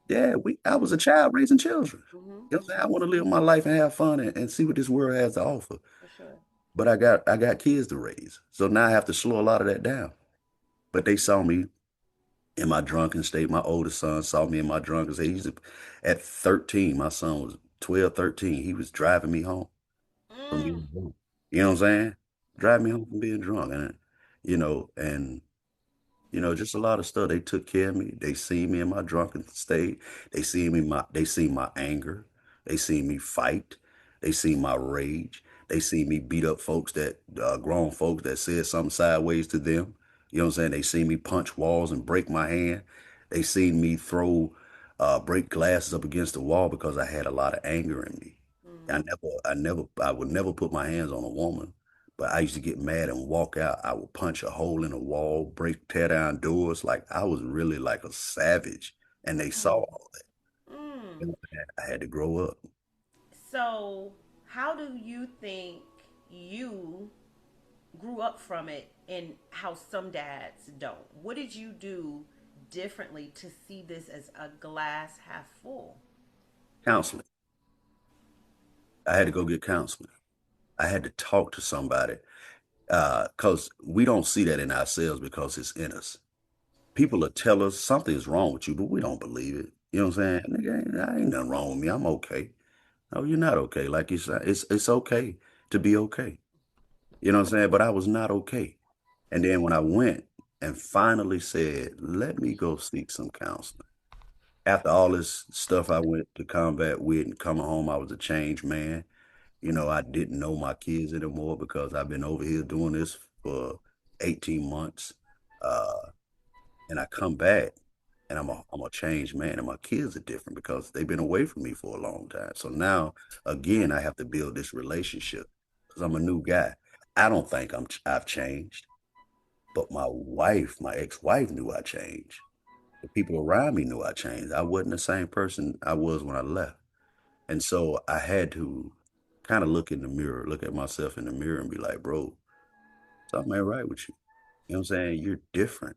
Yeah, I was a child raising children. Mm-hmm. You know what I'm saying? I want to live my life and have fun and see what this world has to offer. For sure. But I got kids to raise. So now I have to slow a lot of that down. But they saw me in my drunken state. My oldest son saw me in my drunken state. At 13, my son was 12, 13. He was driving me home from Mm. being drunk. You know what I'm saying? Driving me home from being drunk. And just a lot of stuff. They took care of me. They see me in my drunken state. They see my anger. They see me fight. They see my rage. They see me beat up folks that grown folks that said something sideways to them. You know what I'm saying? They see me punch walls and break my hand. They see me throw break glasses up against the wall because I had a lot of anger in me. Mm. I would never put my hands on a woman, but I used to get mad and walk out. I would punch a hole in a wall, tear down doors. Like I was really like a savage, and they saw Mm. all that. Mm. And I had to grow up. So, how do you think you grew up from it and how some dads don't? What did you do differently to see this as a glass half full? Counseling. I had to go get counseling. I had to talk to somebody because we don't see that in ourselves because it's in us. People will tell us something is wrong with you, but we don't believe it. You know what I'm saying? Nigga, ain't nothing wrong with me. I'm okay. No, you're not okay. Like you said, it's okay to be okay. You know what I'm saying? But I was not okay. And then when I went and finally said, let me go seek some counseling. After all this stuff I went to combat with and coming home, I was a changed man. You know, I didn't know my kids anymore because I've been over here doing this for 18 months. Uh, and I come back and I'm a changed man and my kids are different because they've been away from me for a long time. So now again I have to build this relationship because I'm a new guy. I don't think I've changed, but my ex-wife knew I changed. The people around me knew I changed. I wasn't the same person I was when I left. And so I had to kind of look in the mirror, look at myself in the mirror and be like, bro, something ain't right with you. You know what I'm saying? You're different.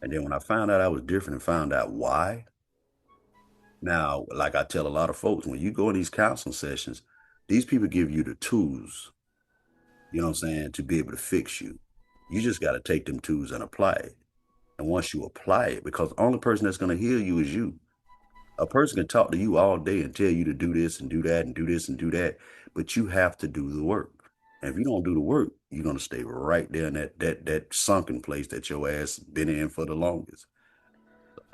And then when I found out I was different and found out why, now, like I tell a lot of folks, when you go in these counseling sessions, these people give you the tools, you know what I'm saying, to be able to fix you. You just got to take them tools and apply it. And once you apply it, because the only person that's going to heal you is you. A person can talk to you all day and tell you to do this and do that and do this and do that, but you have to do the work. And if you don't do the work, you're going to stay right there in that sunken place that your ass been in for the longest.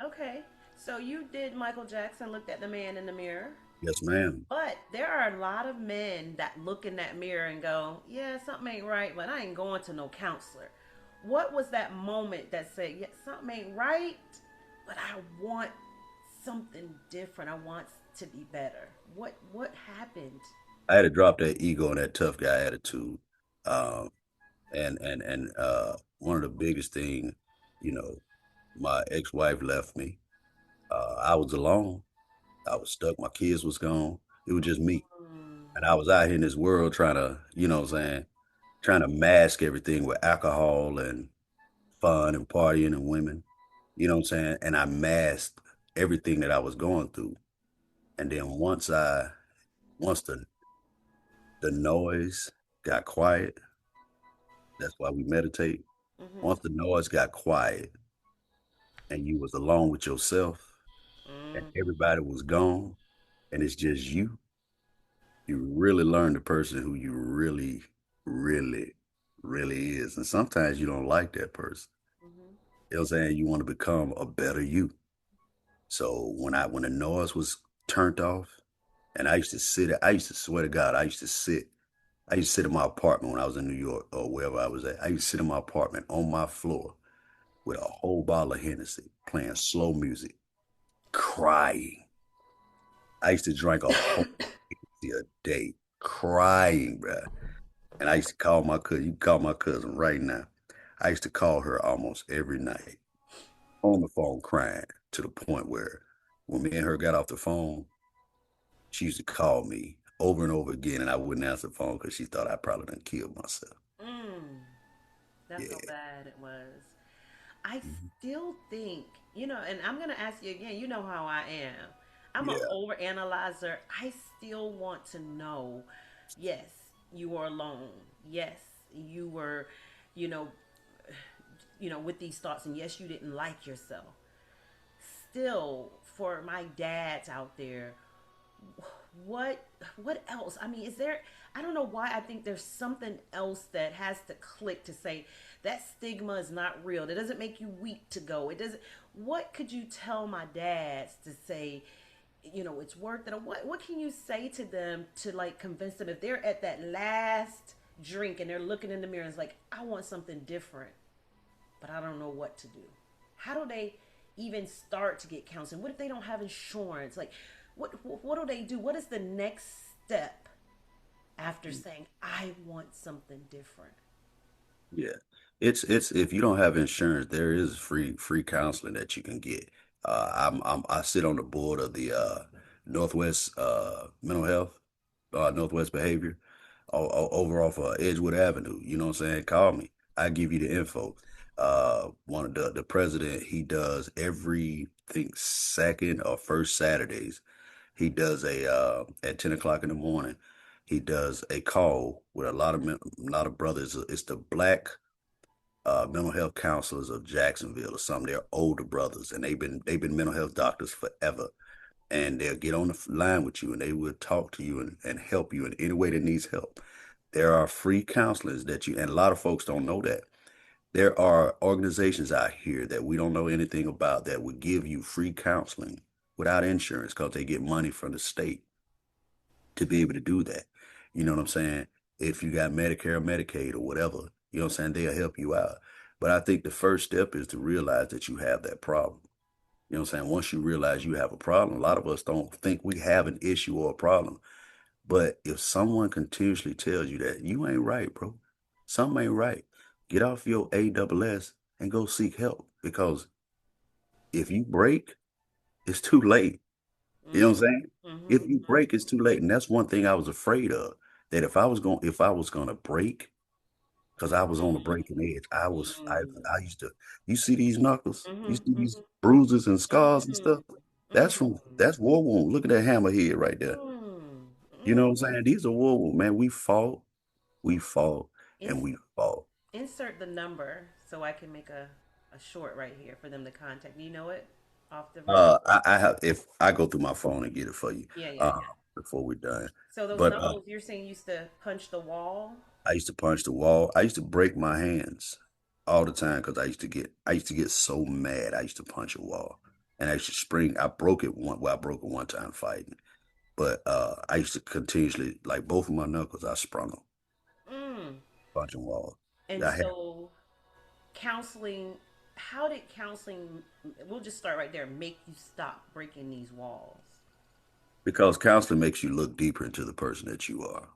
Okay, so you did Michael Jackson, looked at the man in the mirror. Yes, ma'am. But there are a lot of men that look in that mirror and go, yeah, something ain't right, but I ain't going to no counselor. What was that moment that said, yeah, something ain't right, but I want something different. I want to be better. What happened? I had to drop that ego and that tough guy attitude. Um, one of the biggest thing, you know, my ex-wife left me. I was alone. I was stuck. My kids was gone. It was just me. Mm, And I was out here in this world trying to, you know what I'm saying, trying to mask everything with alcohol and fun and partying and women. You know what I'm saying? And I masked everything that I was going through. And then once the noise got quiet, that's why we meditate. mm-hmm, Once the noise got quiet and you was alone with yourself and mm, everybody was gone and it's just you really learn the person who you really, really, really is. And sometimes you don't like that person. mm-hmm, You know what I'm saying? You want to become a better you. So when the noise was turned off, and I used to swear to God, I used to sit in my apartment when I was in New York or wherever I was at. I used to sit in my apartment on my floor with a whole bottle of Hennessy, playing slow music, crying. I used to drink a whole Hennessy a day, crying, bruh. And I used to call my cousin. You can call my cousin right now. I used to call her almost every night on the phone crying to the point where when me and her got off the phone, she used to call me over and over again and I wouldn't answer the phone because she thought I probably done killed myself. mm. That's how Yeah. bad it was. I Mhm. still think, and I'm going to ask you again, you know how I am. I'm an Yeah. overanalyzer. I still want to know, yes, you were alone. Yes, you were, you know, with these thoughts and yes, you didn't like yourself. Still, for my dads out there, what what else? I mean, is there, I don't know why I think there's something else that has to click to say that stigma is not real. That doesn't make you weak to go. It doesn't. What could you tell my dads to say, it's worth it? Or what can you say to them to like convince them if they're at that last drink and they're looking in the mirror and it's like, I want something different, but I don't know what to do. How do they even start to get counseling? What if they don't have insurance? Like, what do they do? What is the next step after saying I want something different? Yeah. It's if you don't have insurance, there is free counseling that you can get. I sit on the board of the Northwest Mental Health, Northwest Behavior, over off Edgewood Avenue. You know what I'm saying? Call me. I give you the info. One of the president, he does every, I think, second or first Saturdays. He does a at 10 o'clock in the morning. He does a call with a lot of brothers. It's the Black mental health counselors of Jacksonville or something. They're older brothers, and they've been mental health doctors forever. And they'll get on the line with you, and they will talk to you and help you in any way that needs help. There are free counselors that you, and a lot of folks don't know that. There are organizations out here that we don't know anything about that would give you free counseling without insurance because they get money from the state to be able to do that. You know what I'm saying? If you got Medicare or Medicaid or whatever, you know what I'm saying? They'll help you out. But I think the first step is to realize that you have that problem. You know what I'm saying? Once you realize you have a problem, a lot of us don't think we have an issue or a problem. But if someone continuously tells you that you ain't right, bro, something ain't right, get off your AWS and go seek help. Because if you break, it's too late. You know Mm-hmm. what I'm saying? If Mm-hmm. you break, it's too late. And that's one thing I was afraid of. That if I was gonna break, because I was on the breaking edge, I used to, you see these knuckles, you Mm-hmm. see these Mm-hmm. bruises and scars and Mm-hmm. stuff. That's war wound. Look at that hammerhead right there. You know what I'm Mm-hmm. saying? These are war wounds, man. We fought, and Ins- we fought. insert the number so I can make a short right here for them to contact. You know it off the rip? I have, if I go through my phone and get it for you, Yeah, yeah, uh, yeah. before we're done. So those But knuckles, you're saying you used to punch the wall? I used to punch the wall. I used to break my hands all the time because I used to get so mad. I used to punch a wall, and I used to spring. I broke it one. Well, I broke it one time fighting, but I used to continuously, like, both of my knuckles. I sprung them Mm. punching walls. And I had so counseling, how did counseling, we'll just start right there, make you stop breaking these walls? Because counseling makes you look deeper into the person that you are.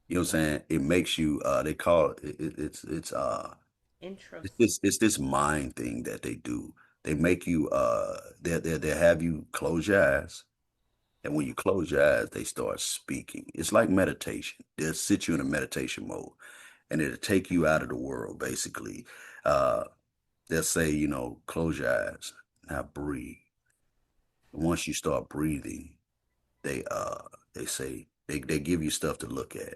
You know what I'm saying? It makes you. They call Intros. it's this mind thing that they do. They make you they have you close your eyes. And when you close your eyes, they start speaking. It's like meditation. They'll sit you in a meditation mode and it'll take you out of the world, basically. Uh, they'll say, close your eyes, now breathe. And once you start breathing, they they say they give you stuff to look at.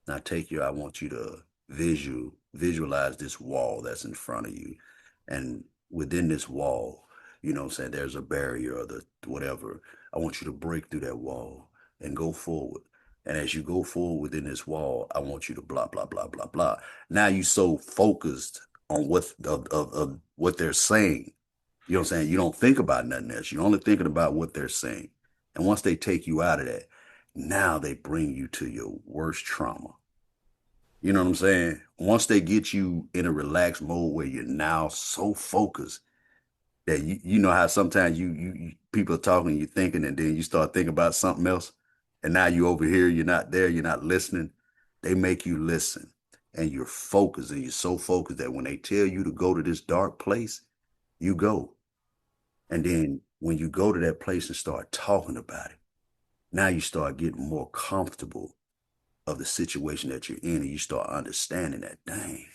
Now I want you to visualize this wall that's in front of you. And within this wall, what I'm saying, there's a barrier or the whatever. I want you to break through that wall and go forward. And as you go forward within this wall, I want you to blah blah blah blah blah. Now you so focused on of what they're saying. You know what I'm saying? You don't think about nothing else. You're only thinking about what they're saying. And once they take you out of that, now they bring you to your worst trauma. You know what I'm saying? Once they get you in a relaxed mode where you're now so focused that you know how sometimes people are talking, you're thinking, and then you start thinking about something else, and now you over here, you're not there, you're not listening. They make you listen, and you're focused, and you're so focused that when they tell you to go to this dark place, you go. And then when you go to that place and start talking about it, now you start getting more comfortable of the situation that you're in, and you start understanding that, dang,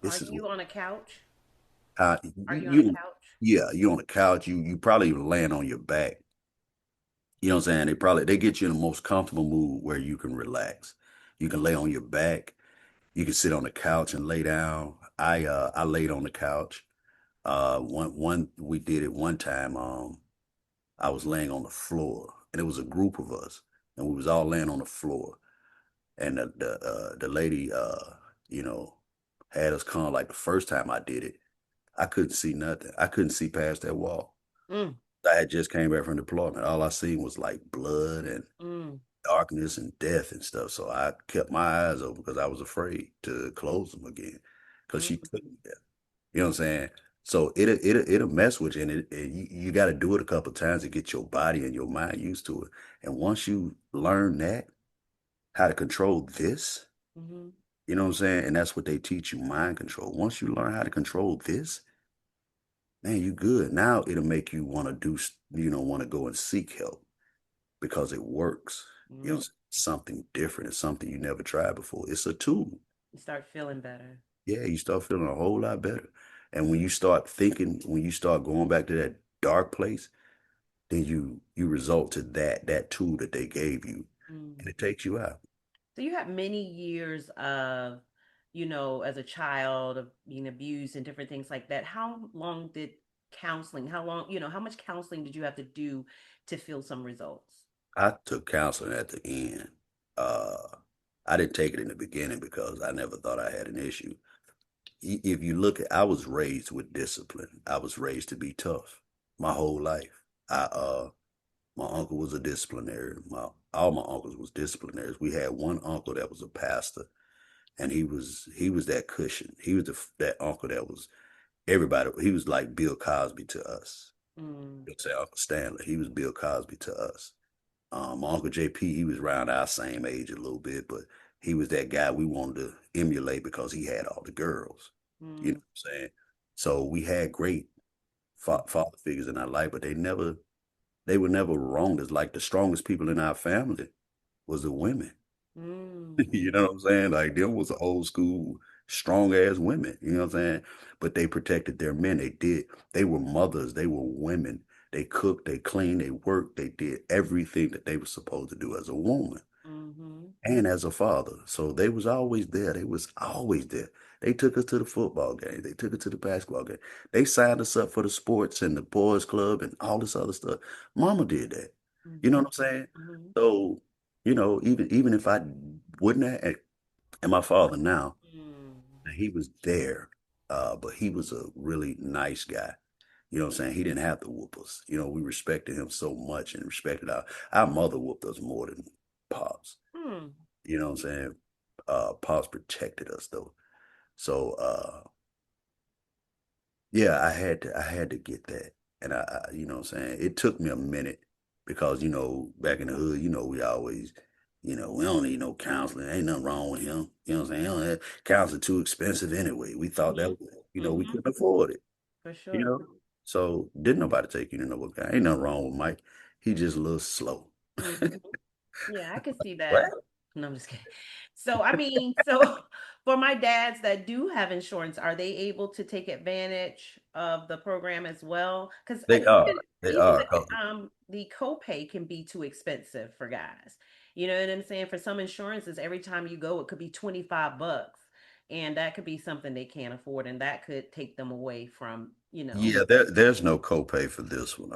Are this is you on a couch? how Are you on a you couch? yeah, you on the couch, you probably even laying on your back. You know what I'm saying? They get you in the most comfortable mood where you can relax. You can lay on your back, you can sit on the couch and lay down. I laid on the couch. One we did it one time. I was laying on the floor, and it was a group of us, and we was all laying on the floor. And the lady, you know, had us come. Like the first time I did it, I couldn't see nothing. I couldn't see past that wall. Mm, I had just came back from deployment. All I seen was like blood and mm, darkness and death and stuff. So I kept my eyes open because I was afraid to close them again. Because she mm. took me there. You know what I'm saying? So it'll mess with you, and you got to do it a couple of times to get your body and your mind used to it. And once you learn that how to control this, Mm-hmm. you know what I'm saying, and that's what they teach you, mind control. Once you learn how to control this, man, you good. Now it'll make you want to want to go and seek help because it works. You know, Mm-hmm. something different. It's something you never tried before. It's a tool. You start feeling better. Yeah, you start feeling a whole lot better. And when you start thinking, when you start going back to that dark place, then you result to that tool that they gave you, and it Mm-hmm. takes you out. So you had many years of, as a child of being abused and different things like that. How long did counseling, how long, how much counseling did you have to do to feel some results? I took counseling at the end. Uh, I didn't take it in the beginning because I never thought I had an issue. If you look at, I was raised with discipline. I was raised to be tough my whole life. My uncle was a disciplinary. All my uncles was disciplinaries. We had one uncle that was a pastor, and he was that cushion. He was that uncle that was everybody. He was like Bill Cosby to us. Mm, You'll say Uncle Stanley. He was Bill Cosby to us. My Uncle JP, he was around our same age a little bit, but he was that guy we wanted to emulate because he had all the girls. You know mm, what I'm saying? So we had great father figures in our life, but they were never wrong. It's like the strongest people in our family was the women. mm, You know what I'm saying? Like them was old school, strong ass women. You know what I'm saying? But they protected their men. They did. They were mothers. They were women. They cooked. They cleaned. They worked. They did everything that they were supposed to do as a woman mm-hmm, and as a father. So they was always there. They was always there. They took us to the football game. They took us to the basketball game. They signed us up for the sports and the boys club and all this other stuff. Mama did that. You know mm-hmm, what I'm saying? mm-hmm, So, even if I wouldn't have, and my father now, mm, he was there, but he was a really nice guy. You know what I'm saying? He didn't have to whoop us. We respected him so much and respected our mother whooped us more than pops. mm. You know what I'm saying? Pops protected us though. So yeah, I had to get that. And you know what I'm saying? It took me a minute because, back in the hood, we always, we don't need no counseling. Ain't nothing wrong with him. You know what I'm saying? Counseling too expensive anyway. We thought Mm-hmm, that, we mm-hmm, couldn't afford it, for you sure. know? So didn't nobody take you to no guy. Ain't nothing wrong with Mike. He just a little slow. Mm-hmm. Yeah, I could see What? that. No, I'm just kidding. So, I mean, so for my dads that do have insurance, are they able to take advantage of the program as well? Because They are. even They even are. the copay can be too expensive for guys. You know what I'm saying? For some insurances, every time you go, it could be $25, and that could be something they can't afford, and that could take them away from, Yeah, there's no copay for this one.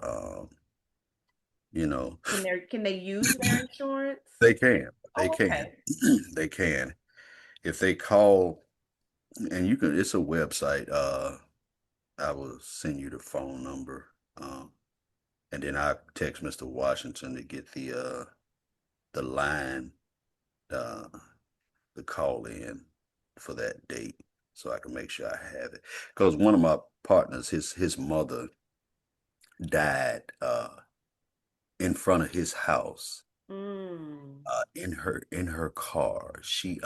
You know, can they use their insurance? they can. They Oh, can. okay. They can. If they call, and it's a website. I will send you the phone number. And then I text Mr. Washington to get the line, uh the call in for that date so I can make sure I have it. Because one of my partners, his mother died in front of his house, Mm. in her car. She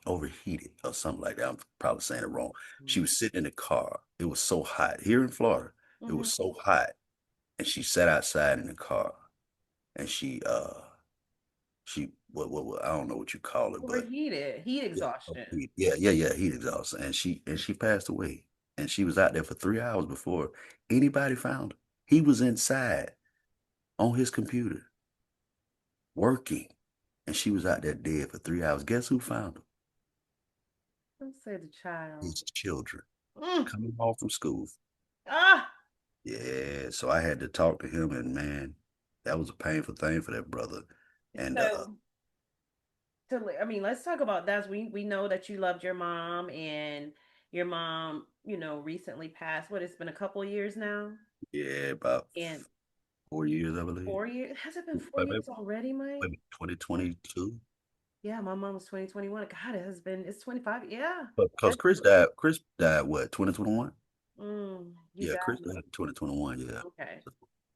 overheated or something like that. I'm probably saying it wrong. She was sitting in the car. It was so hot here in Florida. It Mm-hmm. was so hot, and she sat outside in the car, and she what I don't know what you call it, but Overheated, heat yeah, exhaustion. yeah, heat exhaustion, and she passed away, and she was out there for 3 hours before anybody found her. He was inside on hhis computer working, and she was out there dead for 3 hours. Guess who found her? Let's say the child. His children Mm. coming home from school. Ah. Yeah, so I had to talk to him, and man, that was a painful thing for that brother. And So, I mean, let's talk about that. We know that you loved your mom, and your mom, recently passed. What? It's been a couple of years now, yeah, about and 4 years, I believe. 4 years. Has it been four Maybe, years already, Mike? maybe 2022. Yeah, my mom was 2021. God, it has been, it's 25. Yeah. Because That's, Chris died what, 2021? you Yeah, got Chris me. died in 2021, yeah. Okay. So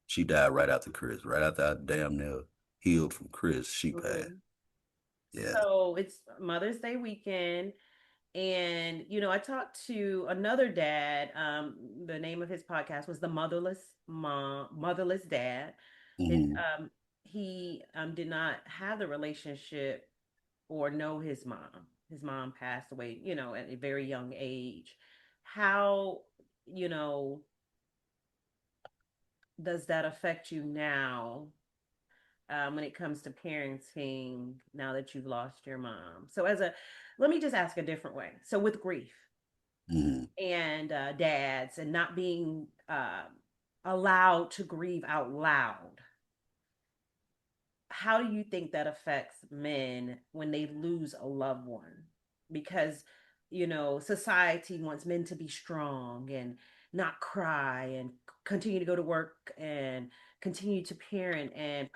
she died right after Chris, right after I damn near healed from Chris, she passed. Hmm. Yeah. So it's Mother's Day weekend. And, I talked to another dad. The name of his podcast was The Motherless Dad. His, Hmm. he did not have the relationship or know his mom. His mom passed away, at a very young age. How, you know, does that affect you now when it comes to parenting now that you've lost your mom? So, let me just ask a different way. So, with grief Hmm. and dads and not being allowed to grieve out loud, how do you think that affects men when they lose a loved one? Because, society wants men to be strong and not cry and continue to go to work and continue to parent and,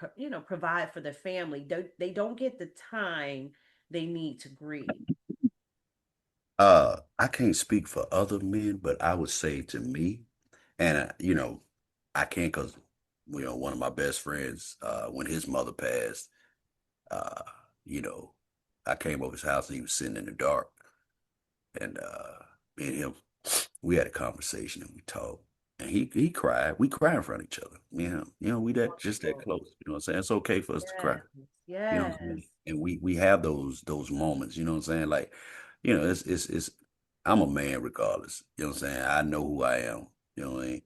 provide for the family. They don't get the time they need to grieve. I can't speak for other men, but I would say to me, and I can't because one of my best friends, when his mother passed, uh, you know, I came over his house and he was sitting in the dark, and me and him, we had a conversation and we talked, and he cried. We cry in front of each other. We that just that Wonderful. close. You know what I'm saying? It's okay for us to cry. Yes. You know what I'm Yes. saying? And we have those moments, you know what I'm saying? Like, it's I'm a man regardless. You know what I'm saying? I know who I am. You know what I mean?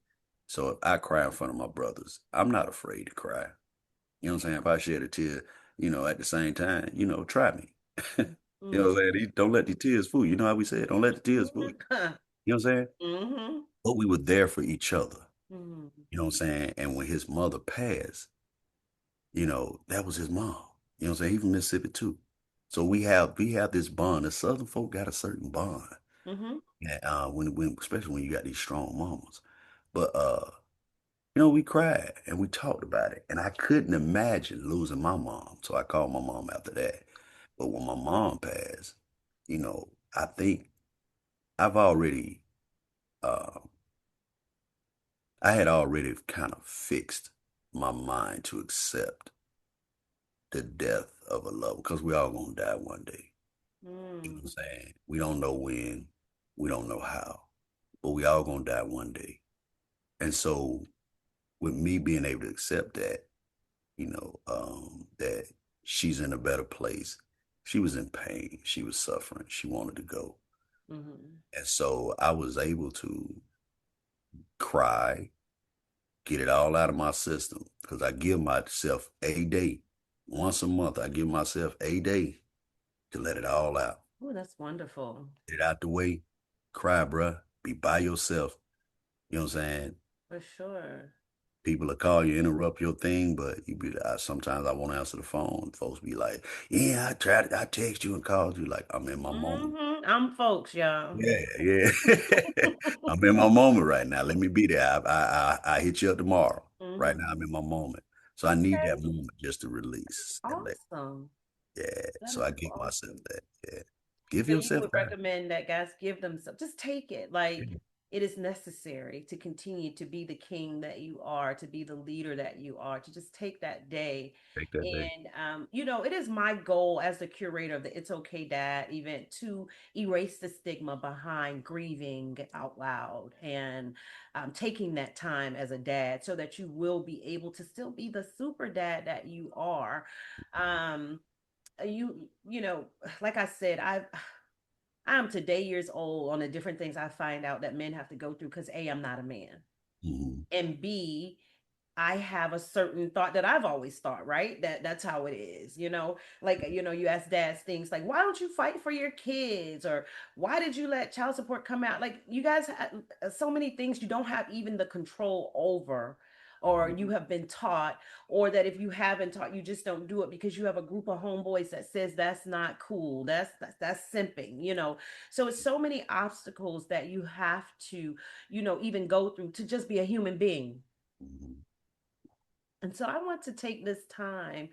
So if I cry in front of my brothers, I'm not afraid to cry. You know what I'm saying? If I shed a tear, at the same time, try me. You know Mm-hmm. what I'm saying? Don't let the tears fool you. You know how we say it? Don't let the tears fool you. You know what I'm saying? Mm-hmm. But we were there for each other. Mm-hmm. You know what I'm saying? And when his mother passed, that was his mom. You know what I'm saying? He from Mississippi too. So we have this bond. The Southern folk got a certain bond. Mm-hmm. And when especially when you got these strong mamas. But we cried and we talked about it. And I couldn't imagine losing my mom. So I called my mom after that. But when my mom passed, I think I've already uh I had already kind of fixed my mind to accept the death of a loved because we all gonna die one day. You know Mm-hmm. what I'm saying? We don't know when, we don't know how, but we all gonna die one day. And so with me being able to accept that, that she's in a better place. She was in pain. She was suffering. She wanted to go. Mm-hmm. And so I was able to cry, get it all out of my system because I give myself a day. Once a month, I give myself a day to let it all out. Oh, that's wonderful. Get it out the way. Cry, bruh. Be by yourself. You know what I'm saying? For sure. People will call you, interrupt your thing, but sometimes I won't answer the phone. Folks be like, "Yeah, I text you and called you." Like I'm in my moment. Mm-hmm. I'm folks, y'all. Yeah, yeah. I'm in my moment right now. Let me be there. I hit you up tomorrow. Right Mm-hmm. now, I'm in my moment, so I need that Okay. moment just to release and let. Awesome. Yeah, That so is I so give myself awesome. that. Yeah, give So you yourself would time. recommend that guys give them some, just take it. Like Yeah, it is necessary to continue to be the king that you are, to be the leader that you are, to just take that day. take that day. And it is my goal as the curator of the It's Okay Dad event to erase the stigma behind grieving out loud and taking that time as a dad so that you will be able to still be the super dad that you are. Um, like I said, I'm today years old on the different things I find out that men have to go through because A, I'm not a man. Hmm. And B, I have a certain thought that I've always thought, right? That's how it is, Like, you ask dads things like, why don't you fight for your kids? Or why did you let child support come out? Like, you guys have so many things you don't have even the control over, or you have been taught, or that if you haven't taught, you just don't do it because you have a group of homeboys that says that's not cool. That's simping, So it's so many obstacles that you have to, even go through to just be a human being. Hmm. And so I want to take this time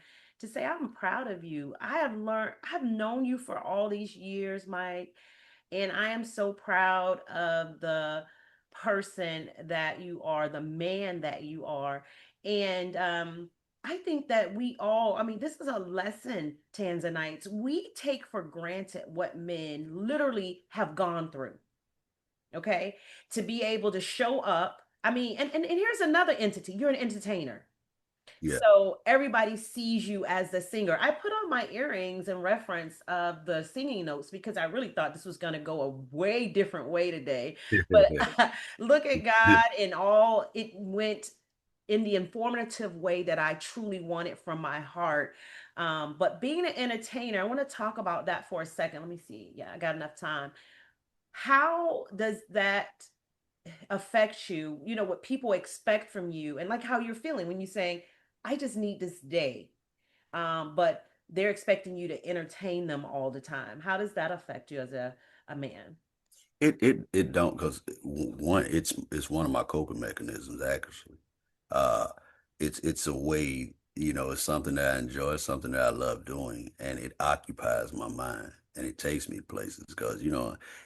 to say, I'm proud of you. I have learned, I've known you for all these years, Mike, and I am so proud of the person that you are, the man that you are. And I think that we all, I mean, this is a lesson, Tanzanites. We take for granted what men literally have gone through, okay? To be able to show up. I mean, and here's another entity. You're an entertainer. Yeah. So everybody sees you as the singer. I put on my earrings in reference of the singing notes because I really thought this was going to go a way different way today. But look at God, and all it went in the informative way that I truly wanted from my heart. But being an entertainer, I want to talk about that for a second. Let me see. Yeah, I got enough time. How does that affect you, you know, what people expect from you, and like how you're feeling when you saying, I just need this day, but they're expecting you to entertain them all the time? How does that affect you as a man? It don't, because one, it's one of my coping mechanisms actually. Uh, it's a way, it's something that I enjoy, it's something that I love doing, and it occupies my mind and it takes me places because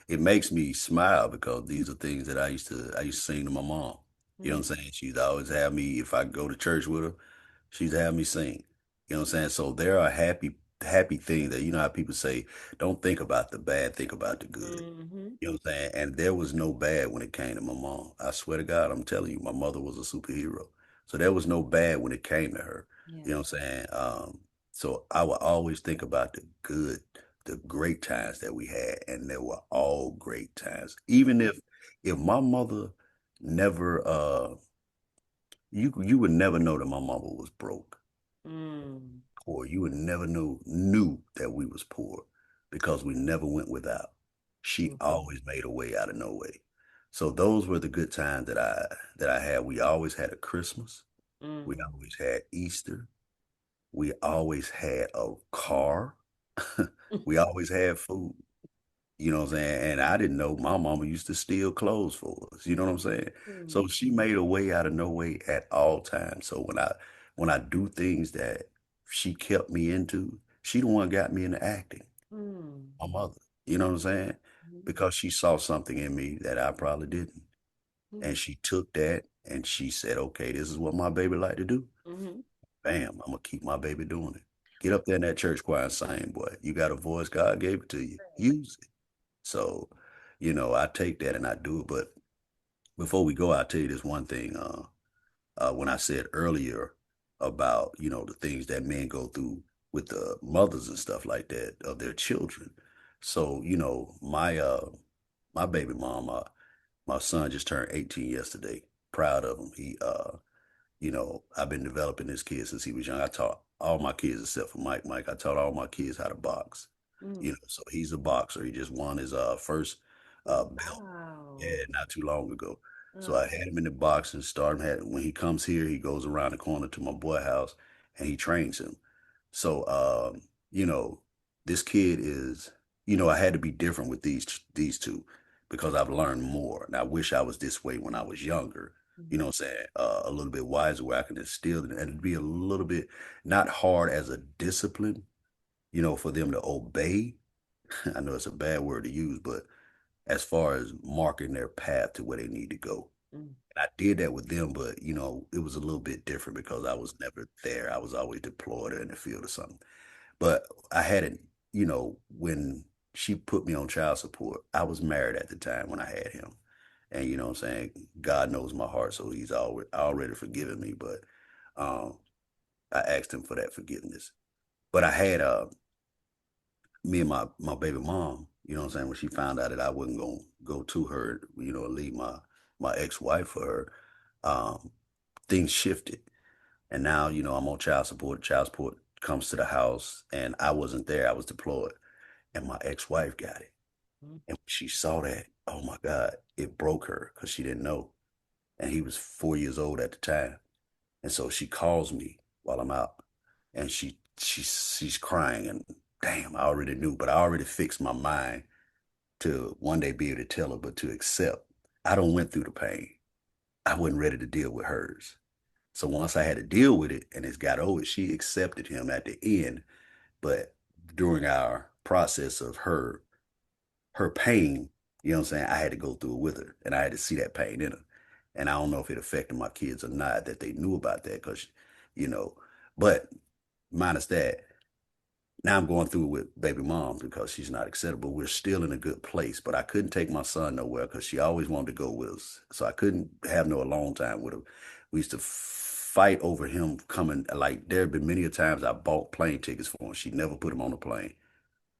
it makes me smile because these are things that I used to sing to my mom. You know Mm, what I'm saying? She'd always have me, if I go to church with her, she'd have me sing. You know what I'm saying? So there are happy things that, how people say, don't think about the bad, think about the good. mm-hmm. You know what I'm saying? And there was no bad when it came to my mom. I swear to God, I'm telling you, my mother was a superhero. So there was no bad when it came to her. You know Yeah. what I'm saying? So I would always think about the good, the great times that we had, and they were all great times. Even if my mother never you would never know that my mama was broke, Mm, poor. You would never knew that we was poor because we never went without. She mm-hmm. always made a way out of no way. So those were the good times that I had. We always had a Christmas. We Mm, always had Easter. We always had a car. We always had food. You know what I'm saying? And I didn't know my mama used to steal clothes for us. You know what I'm saying? So mm, she made a way out of no way at all times. So when I do things that she kept me into, she the one got me into acting. mm, My mother. You know what I'm saying? mm, Because she saw something in me that I probably didn't. And mm, she took that and she said, okay, this is what my baby like to do. mm, Bam, I'm gonna keep my baby doing it. Get up there in that church choir and sing, boy. You got a voice, God gave it to you. Use it. So, I take that and I do it. But before we go, I'll tell you this one thing. When I said earlier about, the things that men go through with the mothers and stuff like that of their children. So, my baby mom, my son just turned 18 yesterday. Proud of him. I've been developing this kid since he was young. I taught all my kids except for Mike. Mike, I taught all my kids how to box. mm. So he's a boxer. He just won his first belt, Wow. yeah, not too long ago. So I Oh. had him in the boxing, started had when he comes here, he goes around the corner to my boy house and he trains him. So you know, this kid is, I had to be different with these two because I've learned more. And I wish I was this way when I was younger. You know Mhm. what I'm saying? A little bit wiser where I can instill it and it'd be a little bit not hard as a discipline, for them to obey. I know it's a bad word to use, but as far as marking their path to where they need to go. Mm, And I did that with them, but it was a little bit different because I was never there. I was always deployed or in the field or something. But I hadn't, when she put me on child support, I was married at the time when I had him. And you know what I'm saying? God knows my heart, so he's already forgiven me. But um I asked him for that forgiveness. But I had me and my baby mom, you know what I'm saying, when she found out that I wasn't gonna go to her, and leave my ex-wife for her, things shifted. And now, I'm on child support. Child support comes to the house and I wasn't there. I was deployed. And my ex-wife got it. mm, And when she saw that, oh my God, it broke her because she didn't know. And he was 4 years old at the time. And so she calls me while I'm out and she's crying and damn, I already knew, but I already fixed my mind to one day be able to tell her, but to accept. I don't went through the pain. I wasn't ready to deal with hers. So once I had to deal with it and it's got over, she accepted him at the end. But during our process of her pain, you know what I'm saying, I had to go through it with her and I had to see that pain in her. And I don't know if it affected my kids or not that they knew about that because, you know, but minus that, now I'm going through it with baby mom because she's not acceptable. We're still in a good place, but I couldn't take my son nowhere because she always wanted to go with us. So I couldn't have no alone time with him. We used to fight over him coming. Like there have been many a times I bought plane tickets for him. She never put him on a plane.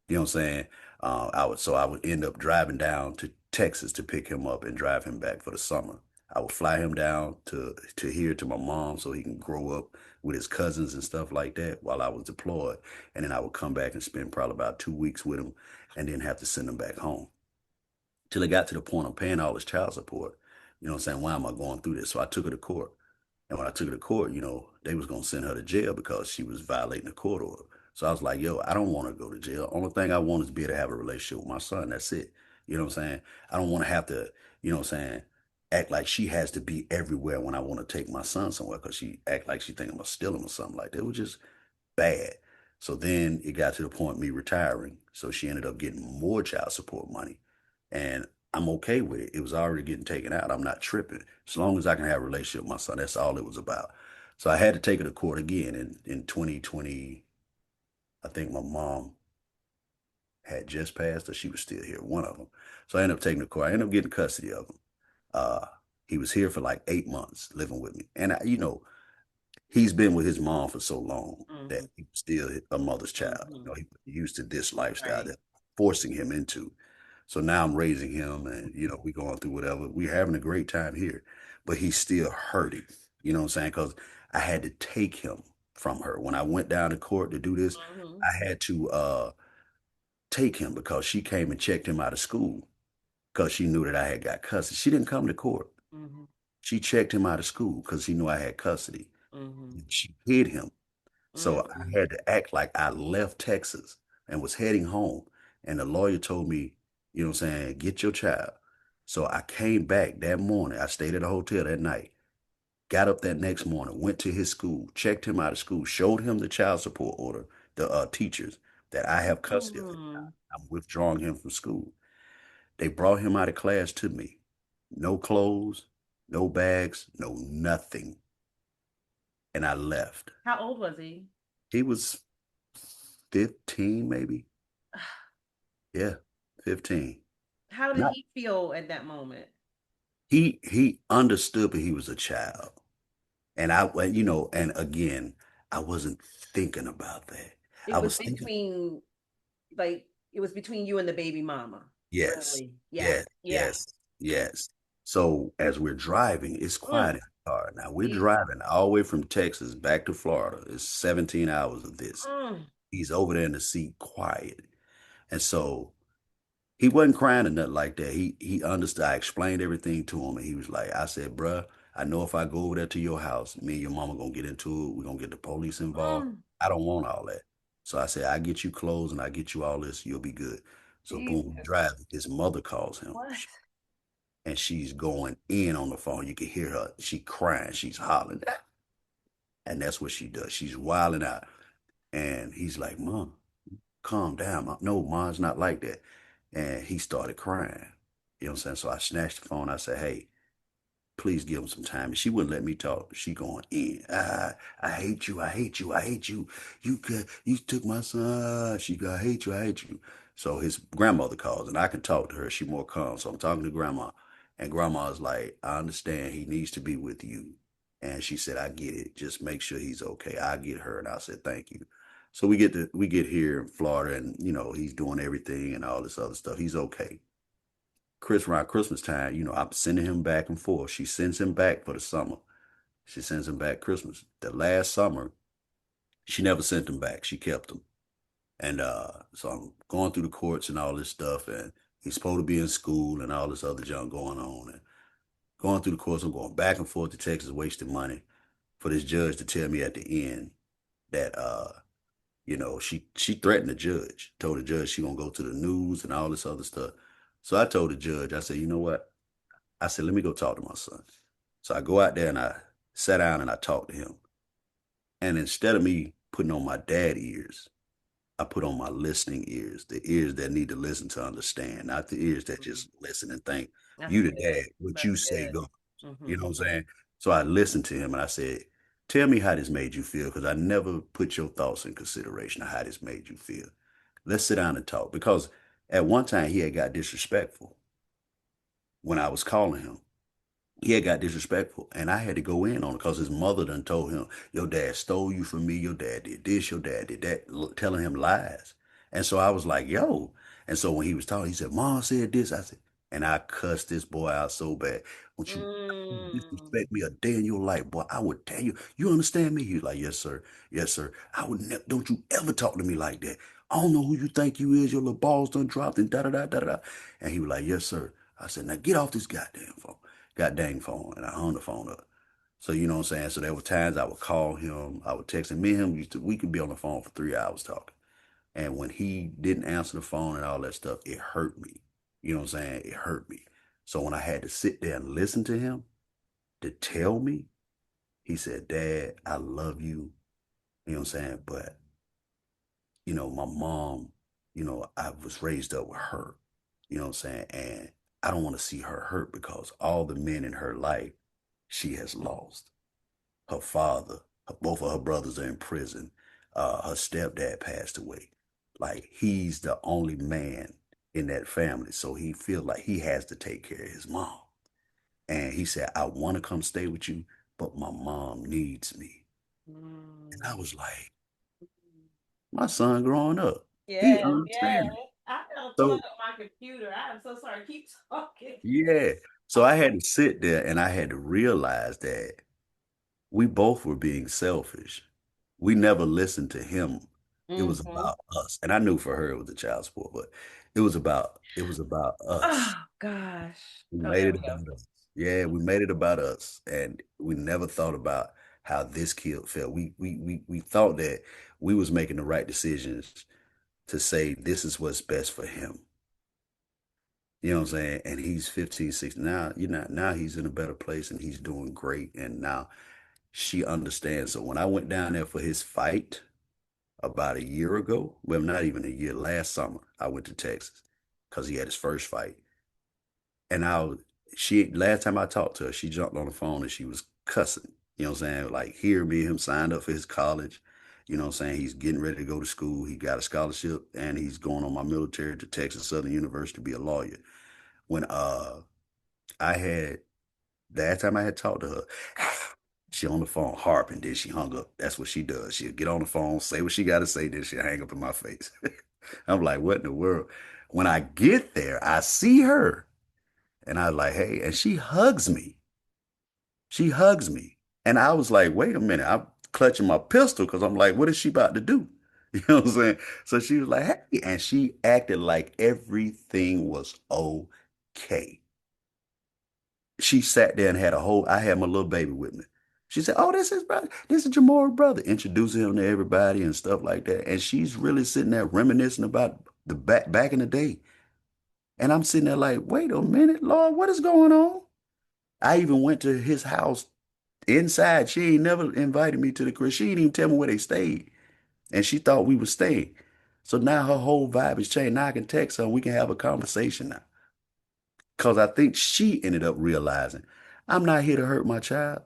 You know what I'm saying? I would end up driving down to Texas to pick him up and drive him back for the summer. I would fly him down to here to my mom so he can grow up with his cousins and stuff like that while I was deployed. And then I would come back and spend probably about 2 weeks with him and then have to send him back home. Till it got to the point of paying all his child support. You know what I'm saying? Why am I going through this? So I took her to court. And when I took her to court, they was gonna send her to jail because she was violating the court order. So I was like, yo, I don't want to go to jail. Only thing I want is to be able to have a relationship with my son. That's it. You know what I'm saying? I don't want to have to, you know what I'm saying, act like she has to be everywhere when I want to take my son somewhere because she act like she think I'm gonna steal him or something like that. It was just bad. So then it got to the point of me retiring. So she ended up getting more child support money. And I'm okay with it. It was already getting taken out. I'm not tripping. As long as I can have a relationship with my son, that's all it was about. So I had to take her to court again in 2020. I think my mom had just passed or she was still here, one of them. So I ended up taking her to court. I ended up getting custody of him. Uh, he was here for like 8 months living with me. And he's been with his mom for so long that Mm-hmm. he was still a mother's child. Mm-hmm. He was used to this lifestyle Right. that forcing him into. So now I'm raising him and, we going through whatever. We're having a great time here, but he's still hurting. You know what I'm saying? Because I had to take him from her. When I went down to court to do this, Mm-hmm. I had to take him because she came and checked him out of school because she knew that I had got custody. She didn't come to court. Mm-hmm. She checked him out of school because she knew I had custody. Mm-hmm. She hid him. So I Mm-hmm. had to act like I left Texas and was heading home. And the lawyer told me, you know what I'm saying, get your child. So I came back that morning. I stayed at a hotel that night, got up that next morning, went to his school, checked him out of school, showed him the child support order, the teachers, that I have custody of him. Mm-hmm. I'm withdrawing him from school. They brought him out of class to me. No clothes, no bags, no nothing. And I left. How old was he? He was 15, maybe. Yeah, 15. How did Not he feel at that moment? he understood, but he was a child. And and again, I wasn't thinking about that. It I was was thinking, between, like, it was between you and the baby mama. yes, Really? Yeah. yes, Yeah. yes, yes. So as we're driving, it's quiet Mm. in the car. Now we're Jesus. driving all the way from Texas back to Florida. It's 17 hours of this. Mm. He's over there in the seat quiet. And so he wasn't crying or nothing like that. He understood. I explained everything to him, and he was like, I said, bruh, I know if I go over there to your house, me and your mama gonna get into it. We're gonna get the police involved. Mm. I don't want all that. So I said, I get you clothes and I get you all this, you'll be good. So boom, we Jesus. drive. His mother calls him. What? And she's going in on the phone. You can hear her. She crying. She's hollering. And that's what she does. She's wilding out. And he's like, Mom, calm down. No, Mom's not like that. And he started crying. You know what I'm saying? So I snatched the phone. I said, hey, please give him some time. And she wouldn't let me talk. She going in. I hate you. I hate you. I hate you. You took my son. She go, I hate you. I hate you. So his grandmother calls and I can talk to her. She more calm. So I'm talking to grandma. And grandma's like, I understand he needs to be with you. And she said, I get it. Just make sure he's okay. I get her. And I said, thank you. So we get here in Florida and he's doing everything and all this other stuff. He's okay. Around Christmas time, I'm sending him back and forth. She sends him back for the summer. She sends him back Christmas. The last summer, she never sent him back. She kept him. And so I'm going through the courts and all this stuff, and he's supposed to be in school and all this other junk going on. And going through the courts, I'm going back and forth to Texas, wasting money for this judge to tell me at the end that she threatened the judge, told the judge she gonna go to the news and all this other stuff. So I told the judge, I said, you know what? I said, let me go talk to my son. So I go out there and I sat down and I talked to him. And instead of me putting on my dad ears, I put on my listening ears, the ears that need to listen to understand, not the ears that Mhm. just listen and think, That's you the good. dad, what That's you say good. go. You Mm-hmm. know what I'm saying? So I listened to him and I said, tell me how this made you feel, because I never put your thoughts in consideration of how this made you feel. Let's sit down and talk. Because at one time he had got disrespectful when I was calling him. He had got disrespectful, and I had to go in on it because his mother done told him, your dad stole you from me, your dad did this, your dad did that, telling him lies. And so I was like, yo. And so when he was talking, he said, Mom said this. I said, and I cussed this boy out so bad. Don't you Mm. disrespect me a day in your life, boy, I would tell you. You understand me? He was like, yes, sir. Yes, sir. I would never, don't you ever talk to me like that. I don't know who you think you is. Your little balls done dropped and da da da da da. And he was like, yes, sir. I said, now get off this goddamn phone. God dang phone. And I hung the phone up. So you know what I'm saying? So there were times I would call him, I would text him. Me and him we could be on the phone for 3 hours talking. And when he didn't answer the phone and all that stuff, it hurt me. You know what I'm saying? It hurt me. So when I had to sit there and listen to him to tell me, he said, Dad, I love you. You know what I'm saying? But, my mom, I was raised up with her. You know what I'm saying? And I don't want to see her hurt because all the men in her life she has lost. Her father, both of her brothers are in prison. Her stepdad passed away. Like he's the only man in that family, so he feels like he has to take care of his mom. And he said, "I want to come stay with you, but my mom needs me." And I Mm. was like, "My son growing up, he Yes, yes. understands." I gotta plug So up my computer. I am so sorry. Keep talking. yeah, so I had to sit there and I had to realize that we both were being selfish. We never listened to him. It was Mm-hmm. about us. And I knew for her it was a child support, but it was about us. Oh gosh. We Oh, made there it we go. about us. Yeah, we made it about us. And we never thought about how this kid felt. We thought that we was making the right decisions to say this is what's best for him. You know what I'm saying? And he's 15, 16. Now he's in a better place and he's doing great. And now she understands. So when I went down there for his fight about a year ago, well, not even a year, last summer, I went to Texas because he had his first fight. And she, last time I talked to her, she jumped on the phone and she was cussing. You know what I'm saying? Like, here, me and him signed up for his college. You know what I'm saying? He's getting ready to go to school. He got a scholarship and he's going on my military to Texas Southern University to be a lawyer. When I had Last time I had talked to her, she on the phone harping, then she hung up. That's what she does. She'll get on the phone, say what she got to say, then she'll hang up in my face. I'm like, what in the world? When I get there, I see her and I was like, hey, and she hugs me. She hugs me. And I was like, wait a minute. I'm clutching my pistol because I'm like, what is she about to do? You know what I'm saying? So she was like, hey, and she acted like everything was okay. She sat there and had I had my little baby with me. She said, oh, this is brother. This is Jamal's brother, introducing him to everybody and stuff like that. And she's really sitting there reminiscing about the back in the day. And I'm sitting there like, wait a minute, Lord, what is going on? I even went to his house inside. She ain't never invited me to the crib. She didn't even tell me where they stayed. And she thought we were staying. So now her whole vibe has changed. Now I can text her and we can have a conversation now. Because I think she ended up realizing I'm not here to hurt my child.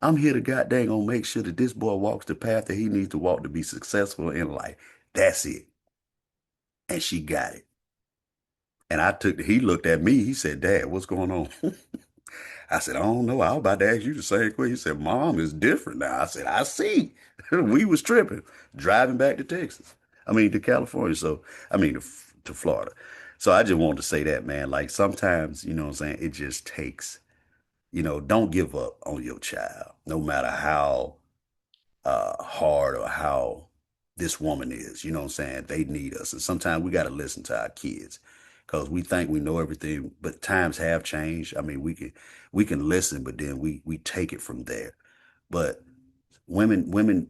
I'm here to goddamn gonna make sure that this boy walks the path that he needs to walk to be successful in life. That's it. And she got it. And he looked at me, he said, Dad, what's going on? I said, I don't know. I was about to ask you the same question. He said, Mom is different now. I said, I see. We was tripping, driving back to Texas. I mean, to California. So, I mean, to Florida. So I just wanted to say that, man. Like sometimes, you know what I'm saying? It just takes, don't give up on your child, no matter how hard or how this woman is. You know what I'm saying? They need us. And sometimes we got to listen to our kids because we think we know everything, but times have changed. I mean, we can listen, but then we take it from there. But women,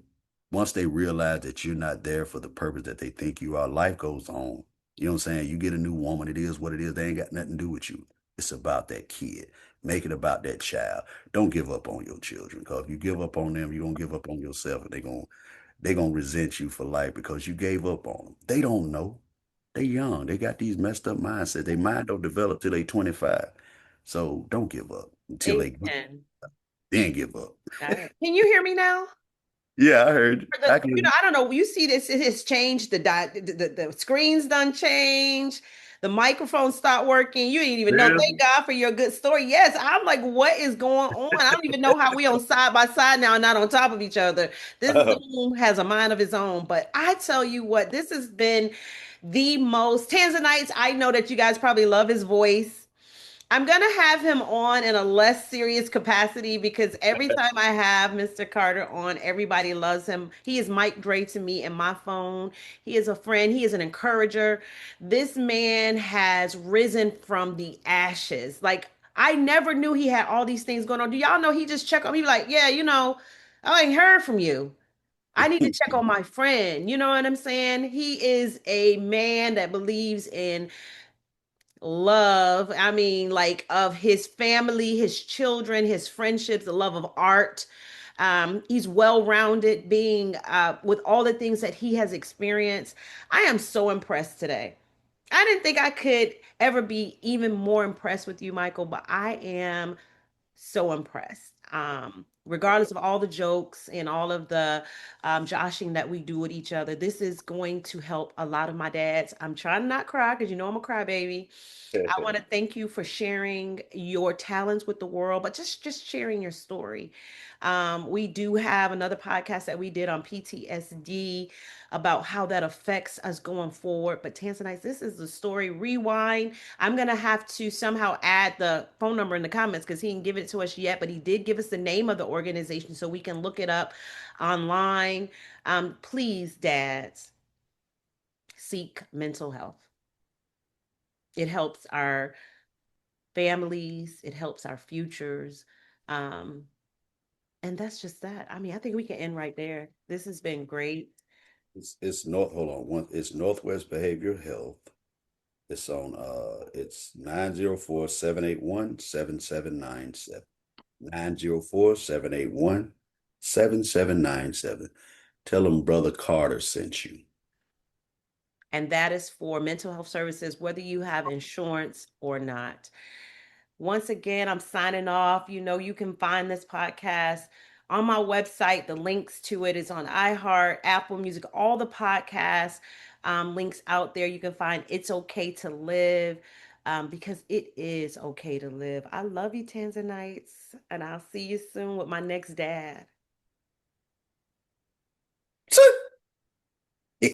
once they realize that you're not there for the purpose that they think you are, life goes on. You know what I'm saying? You get a new woman, it is what it is. They ain't got nothing to do with you. It's about that kid. Make it about that child. Don't give up on your children, because if you give up on them, you're gonna give up on yourself, and they're gonna resent you for life because you gave up on them. They don't know. They young. They got these messed up mindsets. Their mind don't develop till they 25. So don't give up until they Amen. then give up. All right. Can you hear me now? Yeah, I heard you. For the, I can. I don't know. You see this? It has changed. The screen's done changed. The microphone stopped working. You didn't even know. Thank Really? God for your good story. Yes, I'm like, what is going on? I don't even know how we on side by side now, not on top of each other. This Zoom has a mind of its own. But I tell you what, this has been the most Tanzanites. I know that you guys probably love his voice. I'm gonna have him on in a less serious capacity because every time I have Mr. Carter on, everybody loves him. He is Mike Gray to me in my phone. He is a friend. He is an encourager. This man has risen from the ashes. Like I never knew he had all these things going on. Do y'all know he just check on me like, yeah, I ain't heard from you. I need to check on my friend. You know what I'm saying? He is a man that believes in love. I mean, like of his family, his children, his friendships, the love of art. He's well-rounded, being with all the things that he has experienced. I am so impressed today. I didn't think I could ever be even more impressed with you, Michael, but I am so impressed. Regardless of all the jokes and all of the joshing that we do with each other, this is going to help a lot of my dads. I'm trying to not cry because you know I'm a crybaby. I want to thank you for sharing your talents with the world, but just sharing your story. We do have another podcast that we did on PTSD about how that affects us going forward. But Tanzanite, this is the story. Rewind. I'm gonna have to somehow add the phone number in the comments because he didn't give it to us yet, but he did give us the name of the organization so we can look it up online. Please, dads, seek mental health. It helps our families, it helps our futures. Um, and that's just that. I mean, I think we can end right there. This has been great. It's North. Hold on. It's Northwest Behavioral Health. It's 904-781-7797. 904-781-7797. Tell them Brother Carter sent you. And that is for mental health services, whether you have insurance or not. Once again, I'm signing off. You can find this podcast on my website. The links to it is on iHeart, Apple Music, all the podcast links out there. You can find It's Okay to Live because it is okay to live. I love you, Tanzanites, and I'll see you soon with my next dad.